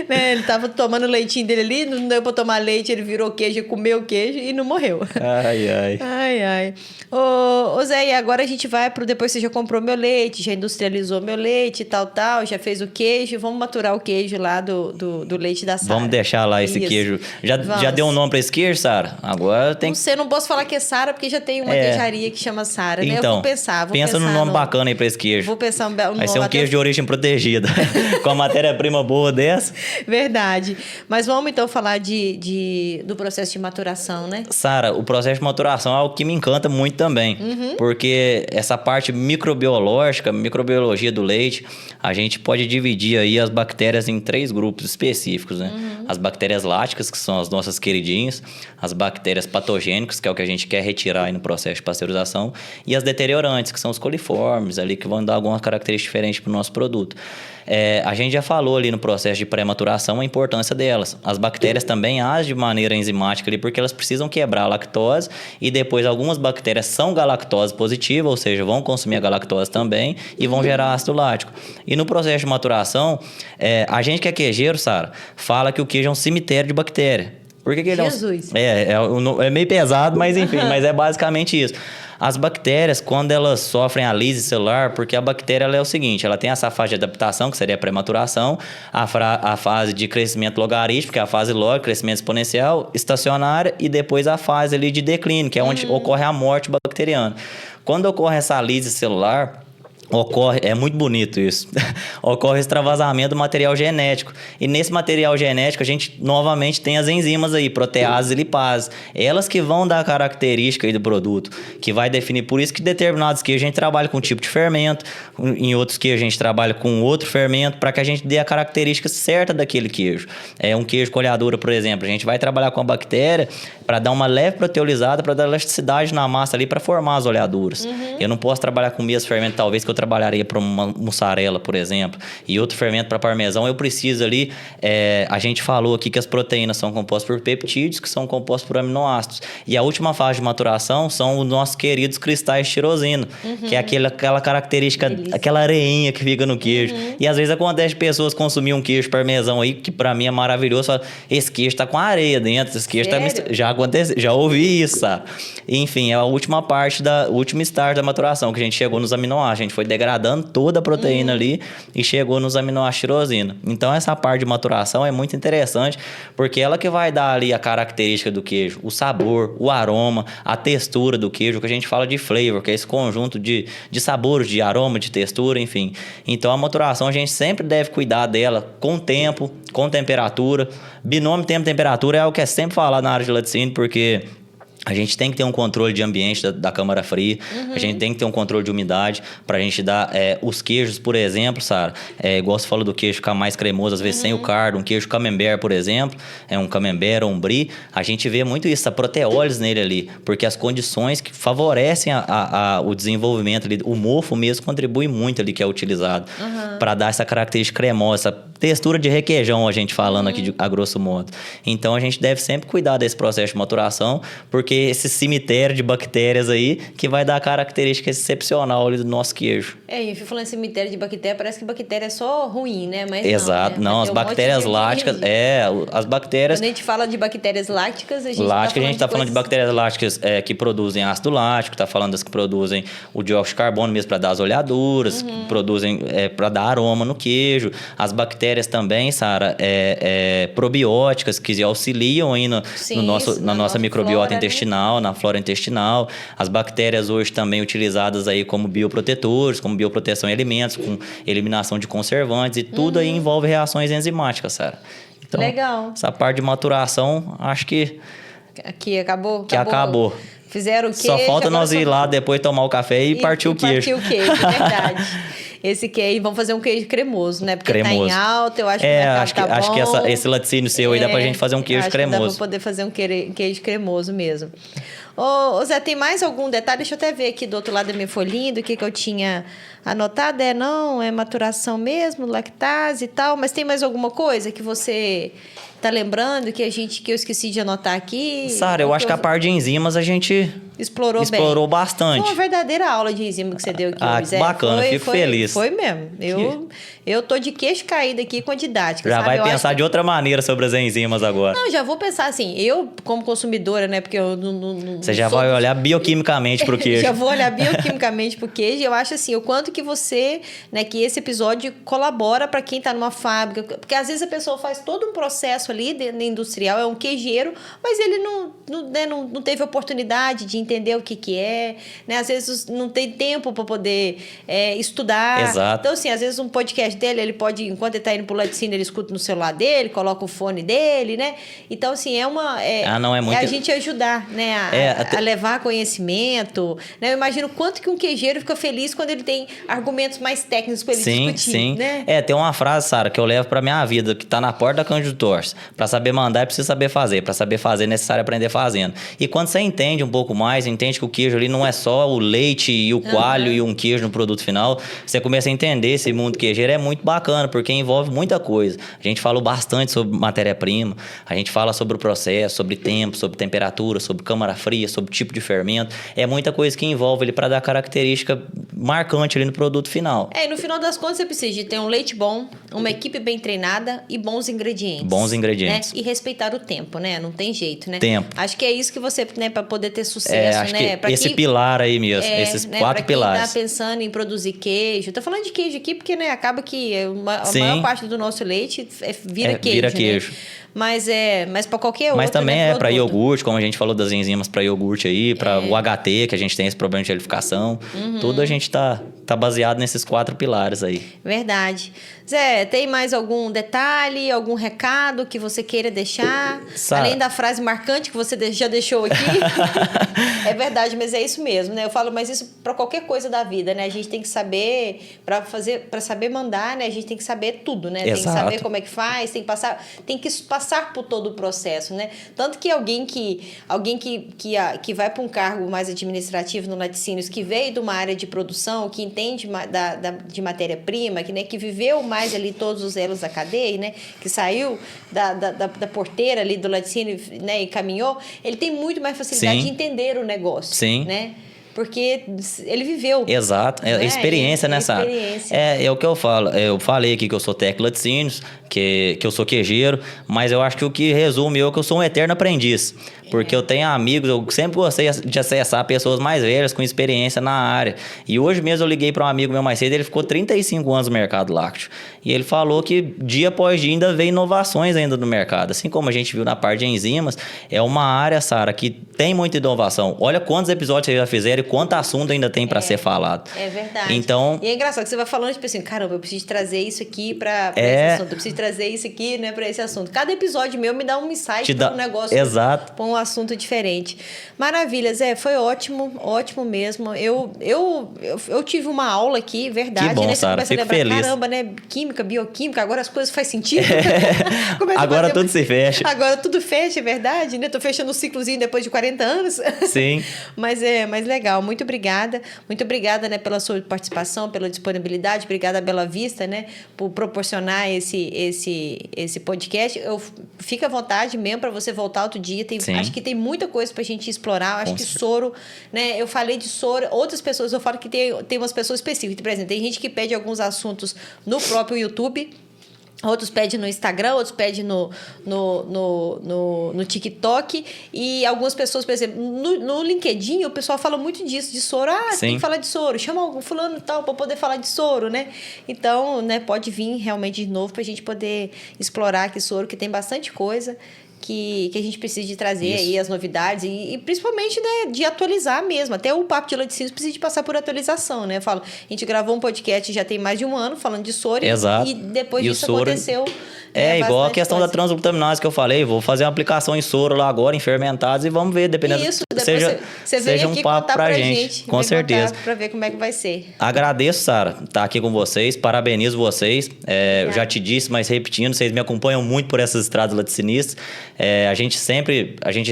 [SPEAKER 1] Né? Ele tava tomando o leitinho dele ali, não deu pra tomar leite, ele virou queijo, comeu queijo e não morreu. Ai. Ô Zé, e agora a gente vai depois você já comprou meu leite, já industrializou meu leite e tal, já fez o queijo, vamos maturar o queijo lá do leite da Sara.
[SPEAKER 2] Vamos deixar lá esse queijo. Já deu um nome pra esse queijo, Sara? Agora tem...
[SPEAKER 1] Não sei, não posso falar que é Sara, porque já tem uma queijaria que chama Sara, né?
[SPEAKER 2] Então,
[SPEAKER 1] eu vou pensar
[SPEAKER 2] num nome bacana aí pra esse queijo.
[SPEAKER 1] Vou pensar um nome.
[SPEAKER 2] Vai ser um queijo de origem protegida. Com a matéria-prima boa dessa.
[SPEAKER 1] Verdade. Mas vamos então falar do processo de maturação, né?
[SPEAKER 2] Sara, o processo de maturação é algo que me encanta muito também. Porque essa parte microbiológica, microbiologia do leite, a gente pode dividir aí as bactérias em 3 grupos específicos, né? As bactérias láticas, que são as nossas queridinhas, as bactérias patogênicas, que é o que a gente quer retirar aí no processo de pasteurização, e as deteriorantes, que são os coliformes ali, que vão dar algumas características diferentes para o nosso produto. A gente já falou ali no processo de pré-maturação a importância delas. As bactérias também agem de maneira enzimática ali, porque elas precisam quebrar a lactose e depois algumas bactérias são galactose positiva, ou seja, vão consumir a galactose também e vão gerar ácido lático. E no processo de maturação, a gente que é queijeiro, Sara, fala que o queijo é um cemitério de bactéria. Por que ele
[SPEAKER 1] Jesus.
[SPEAKER 2] É meio pesado, mas enfim, mas é basicamente isso. As bactérias, quando elas sofrem a lise celular, porque a bactéria ela é o seguinte, ela tem essa fase de adaptação, que seria a pré-maturação, a fase de crescimento logarítmico, que é a fase log, crescimento exponencial, estacionária, e depois a fase ali de declínio, que é onde ocorre a morte bacteriana. Quando ocorre essa lise celular, é muito bonito isso, ocorre extravasamento do material genético. E nesse material genético a gente novamente tem as enzimas aí, proteases e lipases. Elas que vão dar a característica aí do produto, que vai definir. Por isso que determinados queijos a gente trabalha com um tipo de fermento, em outros queijos a gente trabalha com outro fermento, para que a gente dê a característica certa daquele queijo. Um queijo coalhadura, por exemplo, a gente vai trabalhar com a bactéria para dar uma leve proteolizada, para dar elasticidade na massa ali, para formar as oleaduras. Eu não posso trabalhar com mesmo fermento, talvez, que eu eu trabalharia para uma mussarela, por exemplo, e outro fermento para parmesão, eu preciso ali... a gente falou aqui que as proteínas são compostas por peptídeos, que são compostos por aminoácidos. E a última fase de maturação são os nossos queridos cristais de tirosina, que é aquela característica, aquela areinha que fica no queijo. E às vezes acontece de pessoas consumir um queijo parmesão aí, que para mim é maravilhoso, fala, esse queijo tá com areia dentro, esse queijo já aconteceu, já ouvi isso, sabe? Enfim, é a última parte o último estágio da maturação, que a gente chegou nos aminoácidos, a gente foi degradando toda a proteína ali e chegou nos aminoácidos de tirosina. Então essa parte de maturação é muito interessante, porque ela que vai dar ali a característica do queijo, o sabor, o aroma, a textura do queijo, que a gente fala de flavor, que é esse conjunto de sabores, de aroma, de textura, enfim. Então a maturação a gente sempre deve cuidar dela com tempo, com temperatura. Binômio tempo-temperatura é algo que é sempre falado na área de laticínio, porque a gente tem que ter um controle de ambiente da câmara fria, a gente tem que ter um controle de umidade para a gente dar os queijos, por exemplo, Sara, igual você falou do queijo ficar mais cremoso, às vezes sem o cardo, um queijo camembert, por exemplo, um camembert ou um brie, a gente vê muito isso, a proteólise nele ali, porque as condições que favorecem o desenvolvimento ali, o mofo mesmo contribui muito ali que é utilizado para dar essa característica cremosa, essa textura de requeijão, a gente falando aqui a grosso modo. Então a gente deve sempre cuidar desse processo de maturação, porque esse cemitério de bactérias aí que vai dar a característica excepcional ali do nosso queijo.
[SPEAKER 1] E falando em cemitério de bactéria, parece que bactéria é só ruim, né? Mas
[SPEAKER 2] exato, não, as bactérias lácticas, as bactérias...
[SPEAKER 1] Quando a gente fala de bactérias lácticas, a gente
[SPEAKER 2] tá falando de bactérias lácticas que produzem ácido lático, tá falando das que produzem o dióxido de carbono mesmo para dar as oleaduras, que produzem para dar aroma no queijo. As bactérias também, Sara, probióticas que auxiliam aí na nossa microbiota flora, intestinal, na flora intestinal. As bactérias hoje também utilizadas aí como bioprotetores, como bioproteção em alimentos, com eliminação de conservantes, e tudo aí envolve reações enzimáticas, Sara. Então,
[SPEAKER 1] legal.
[SPEAKER 2] Essa parte de maturação, acho que...
[SPEAKER 1] Aqui acabou.
[SPEAKER 2] Acabou.
[SPEAKER 1] Fizeram o queijo.
[SPEAKER 2] Só falta nós ir lá depois tomar o café e partir o queijo.
[SPEAKER 1] Partir o queijo, é verdade. Esse queijo, vamos fazer um queijo cremoso, né? Porque cremoso. Tá em alta, eu acho que
[SPEAKER 2] acho que esse laticínio seu aí dá pra gente fazer um queijo cremoso.
[SPEAKER 1] Dá pra poder fazer um queijo cremoso mesmo. Ô Zé, tem mais algum detalhe? Deixa eu até ver aqui do outro lado da minha folhinha, do que eu tinha anotado. Não, é maturação mesmo, lactase e tal. Mas tem mais alguma coisa que você tá lembrando que eu esqueci de anotar aqui?
[SPEAKER 2] Sara, eu acho que a parte de enzimas a gente explorou bastante.
[SPEAKER 1] Foi uma verdadeira aula de enzima que você deu aqui, Zé.
[SPEAKER 2] Bacana, fico feliz.
[SPEAKER 1] Foi mesmo. Eu tô de queixo caído aqui com a didática.
[SPEAKER 2] Já vai pensar de outra maneira sobre as enzimas agora.
[SPEAKER 1] Não, já vou pensar assim, eu como consumidora, né, porque eu
[SPEAKER 2] você já vai olhar bioquimicamente pro queijo.
[SPEAKER 1] Já vou olhar bioquimicamente pro queijo, e eu acho assim, o quanto que você, né, que esse episódio colabora para quem tá numa fábrica, porque às vezes a pessoa faz todo um processo ali industrial, é um queijeiro, mas ele não teve oportunidade de entender o que é, né, às vezes não tem tempo para poder estudar.
[SPEAKER 2] Exato.
[SPEAKER 1] Então, assim, às vezes um podcast dele, ele pode, enquanto ele tá indo pro laticínio, ele escuta no celular dele, coloca o fone dele, né? Então, assim, é a gente ajudar, né? A levar conhecimento, né? Eu imagino quanto que um queijeiro fica feliz quando ele tem argumentos mais técnicos para ele discutir,
[SPEAKER 2] sim.
[SPEAKER 1] Né?
[SPEAKER 2] Tem uma frase, Sara, que eu levo pra minha vida, que tá na porta da Cândido Torres. Pra saber mandar, é preciso saber fazer. Pra saber fazer, é necessário aprender fazendo. E quando você entende um pouco mais, entende que o queijo ali não é só o leite e o coalho e um queijo no produto final, você começa a entender esse mundo queijeiro, é muito bacana, porque envolve muita coisa. A gente falou bastante sobre matéria-prima, a gente fala sobre o processo, sobre tempo, sobre temperatura, sobre câmara fria, sobre tipo de fermento. É muita coisa que envolve ele para dar característica marcante ali no produto final.
[SPEAKER 1] E no final das contas você precisa de ter um leite bom, uma equipe bem treinada e bons ingredientes.
[SPEAKER 2] Bons ingredientes.
[SPEAKER 1] Né? E respeitar o tempo, né? Não tem jeito, né?
[SPEAKER 2] Tempo.
[SPEAKER 1] Acho que é isso que você, né, para poder ter sucesso,
[SPEAKER 2] acho
[SPEAKER 1] né?
[SPEAKER 2] Que esse pilar aí mesmo, esses 4 pilares.
[SPEAKER 1] Pra quem tá pensando em produzir queijo. Tô falando de queijo aqui porque, né, acaba que a maior parte do nosso leite vira queijo. Vira queijo. Né? Mas para qualquer outro.
[SPEAKER 2] Mas também para iogurte, como a gente falou das enzimas para iogurte aí, para o HT, que a gente tem esse problema de gelificação. Tudo a gente tá baseado nesses 4 pilares aí. Verdade.
[SPEAKER 1] Zé, tem mais algum detalhe, algum recado que você queira deixar? Além da frase marcante que você já deixou aqui. É verdade, mas é isso mesmo, né? Eu falo, mas isso para qualquer coisa da vida, né? A gente tem que saber, para saber mandar, né? A gente tem que saber tudo, né?
[SPEAKER 2] Exato.
[SPEAKER 1] Tem que saber como é que faz, tem que passar por todo o processo, né? Tanto que alguém que vai para um cargo mais administrativo no laticínios, que veio de uma área de produção, que entende de matéria-prima, que viveu mais ali todos os elos da cadeia, né? Que saiu da porteira ali do laticínio, né? E caminhou, ele tem muito mais facilidade de entender o negócio.
[SPEAKER 2] Sim.
[SPEAKER 1] Né? Porque ele viveu.
[SPEAKER 2] Exato. É experiência, né, Sara? É o que eu falo. Eu falei aqui que eu sou técnico de laticínios, que eu sou queijeiro, mas eu acho que o que resume é que eu sou um eterno aprendiz. Porque eu tenho amigos, eu sempre gostei de acessar pessoas mais velhas com experiência na área. E hoje mesmo eu liguei para um amigo meu mais cedo, ele ficou 35 anos no mercado lácteo. E ele falou que dia após dia ainda vem inovações ainda no mercado. Assim como a gente viu na parte de enzimas, é uma área, Sara, que tem muita inovação. Olha quantos episódios vocês já fizeram e quanto assunto ainda tem para ser falado.
[SPEAKER 1] É verdade.
[SPEAKER 2] Então,
[SPEAKER 1] e é engraçado que você vai falando, tipo assim, caramba, eu preciso trazer isso aqui para esse assunto. Eu preciso trazer isso aqui, né, para esse assunto. Cada episódio meu me dá um insight para um negócio.
[SPEAKER 2] Exato.
[SPEAKER 1] Para um assunto diferente. Maravilha, Zé, foi ótimo mesmo. Eu tive uma aula aqui, verdade,
[SPEAKER 2] que bom,
[SPEAKER 1] né?
[SPEAKER 2] Você Sara,
[SPEAKER 1] começa
[SPEAKER 2] fico
[SPEAKER 1] a lembrar,
[SPEAKER 2] feliz.
[SPEAKER 1] Caramba, né? Química, bioquímica, agora as coisas fazem sentido.
[SPEAKER 2] Agora tudo se fecha.
[SPEAKER 1] Agora tudo fecha, é verdade, né? Tô fechando um ciclozinho depois de 40 anos.
[SPEAKER 2] Sim.
[SPEAKER 1] Mas legal, muito obrigada, né, pela sua participação, pela disponibilidade, obrigada Bela Vista, né, por proporcionar esse podcast. Fica à vontade mesmo para você voltar outro dia, acho que tem muita coisa pra gente explorar, acho que soro, né, eu falei de soro, outras pessoas, eu falo que tem umas pessoas específicas, por exemplo, tem gente que pede alguns assuntos no próprio YouTube, outros pedem no Instagram, outros pedem no TikTok, e algumas pessoas, por exemplo, no LinkedIn, o pessoal fala muito disso, de soro. Você tem que falar de soro, chama algum fulano e tal para poder falar de soro, né? Então, né, pode vir realmente de novo para a gente poder explorar aqui soro, que tem bastante coisa que a gente precisa de trazer aí as novidades e principalmente, né, de atualizar mesmo. Até o Papo de Laticínios precisa de passar por atualização, né? Eu falo, a gente gravou um podcast já tem mais de um ano falando de soro. Exato. E depois disso soro aconteceu...
[SPEAKER 2] igual a questão da transglutaminase que eu falei. Vou fazer uma aplicação em soro lá agora, em fermentados, e vamos ver, dependendo...
[SPEAKER 1] Isso, depois você vem aqui contar pra gente.
[SPEAKER 2] Com certeza.
[SPEAKER 1] Pra ver como é que vai ser.
[SPEAKER 2] Agradeço, Sara, estar aqui com vocês. Parabenizo vocês. Eu já te disse, mas repetindo, vocês me acompanham muito por essas estradas laticinistas. A gente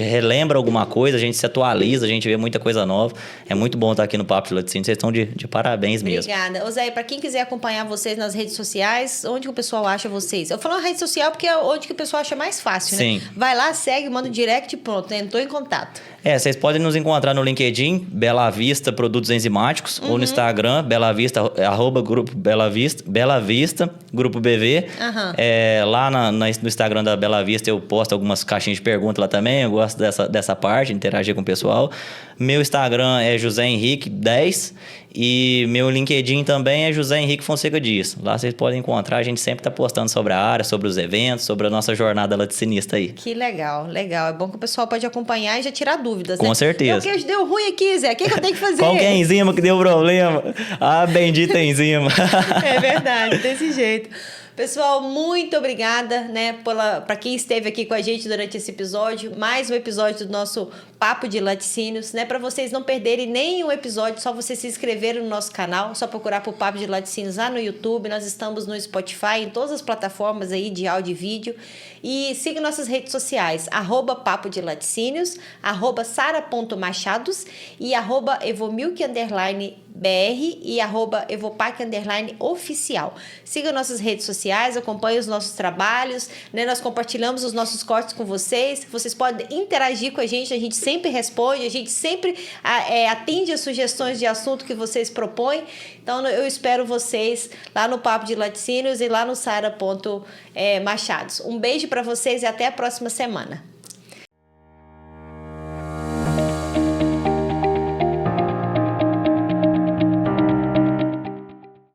[SPEAKER 2] relembra alguma coisa, a gente se atualiza, a gente vê muita coisa nova. É muito bom estar aqui no Papo de Laticínios. Vocês estão de parabéns mesmo.
[SPEAKER 1] Obrigada. Ô Zé, para quem quiser acompanhar vocês nas redes sociais, onde que o pessoal acha vocês? Eu falo na rede social porque é onde que o pessoal acha mais fácil, né? Sim. Vai lá, segue, manda um direct e pronto, entrou em contato.
[SPEAKER 2] Vocês podem nos encontrar no LinkedIn, Bela Vista Produtos Enzimáticos, ou no Instagram, Bela Vista, @grupo Bela Vista, Grupo BV. Lá no Instagram da Bela Vista eu posto algumas caixinhas de perguntas lá também, eu gosto dessa parte, interagir com o pessoal. Meu Instagram é José Henrique 10 e meu LinkedIn também é José Henrique Fonseca Dias. Lá vocês podem encontrar, a gente sempre está postando sobre a área, sobre os eventos, sobre a nossa jornada laticinista aí.
[SPEAKER 1] Que legal. É bom que o pessoal pode acompanhar e já tirar dúvidas, né?
[SPEAKER 2] Com certeza.
[SPEAKER 1] Meu queijo deu ruim aqui, Zé, o que eu tenho que fazer?
[SPEAKER 2] Qual que é a enzima que deu problema? Bendita enzima.
[SPEAKER 1] É verdade, desse jeito. Pessoal, muito obrigada, né, para quem esteve aqui com a gente durante esse episódio. Mais um episódio do nosso Papo de Laticínios, né? Para vocês não perderem nenhum episódio, só vocês se inscreverem no nosso canal, só procurar por Papo de Laticínios lá no YouTube. Nós estamos no Spotify, em todas as plataformas aí de áudio e vídeo. E siga nossas redes sociais, @Papo de Laticínios, @Sara.machados e @Evomilk_BR e @Evopac_oficial. Siga nossas redes sociais, acompanhe os nossos trabalhos, né? Nós compartilhamos os nossos cortes com vocês. Vocês podem interagir com a gente sempre responde, a gente sempre atende as sugestões de assunto que vocês propõem. Então, eu espero vocês lá no Papo de Laticínios e lá no Sara.machados. Um beijo para vocês e até a próxima semana.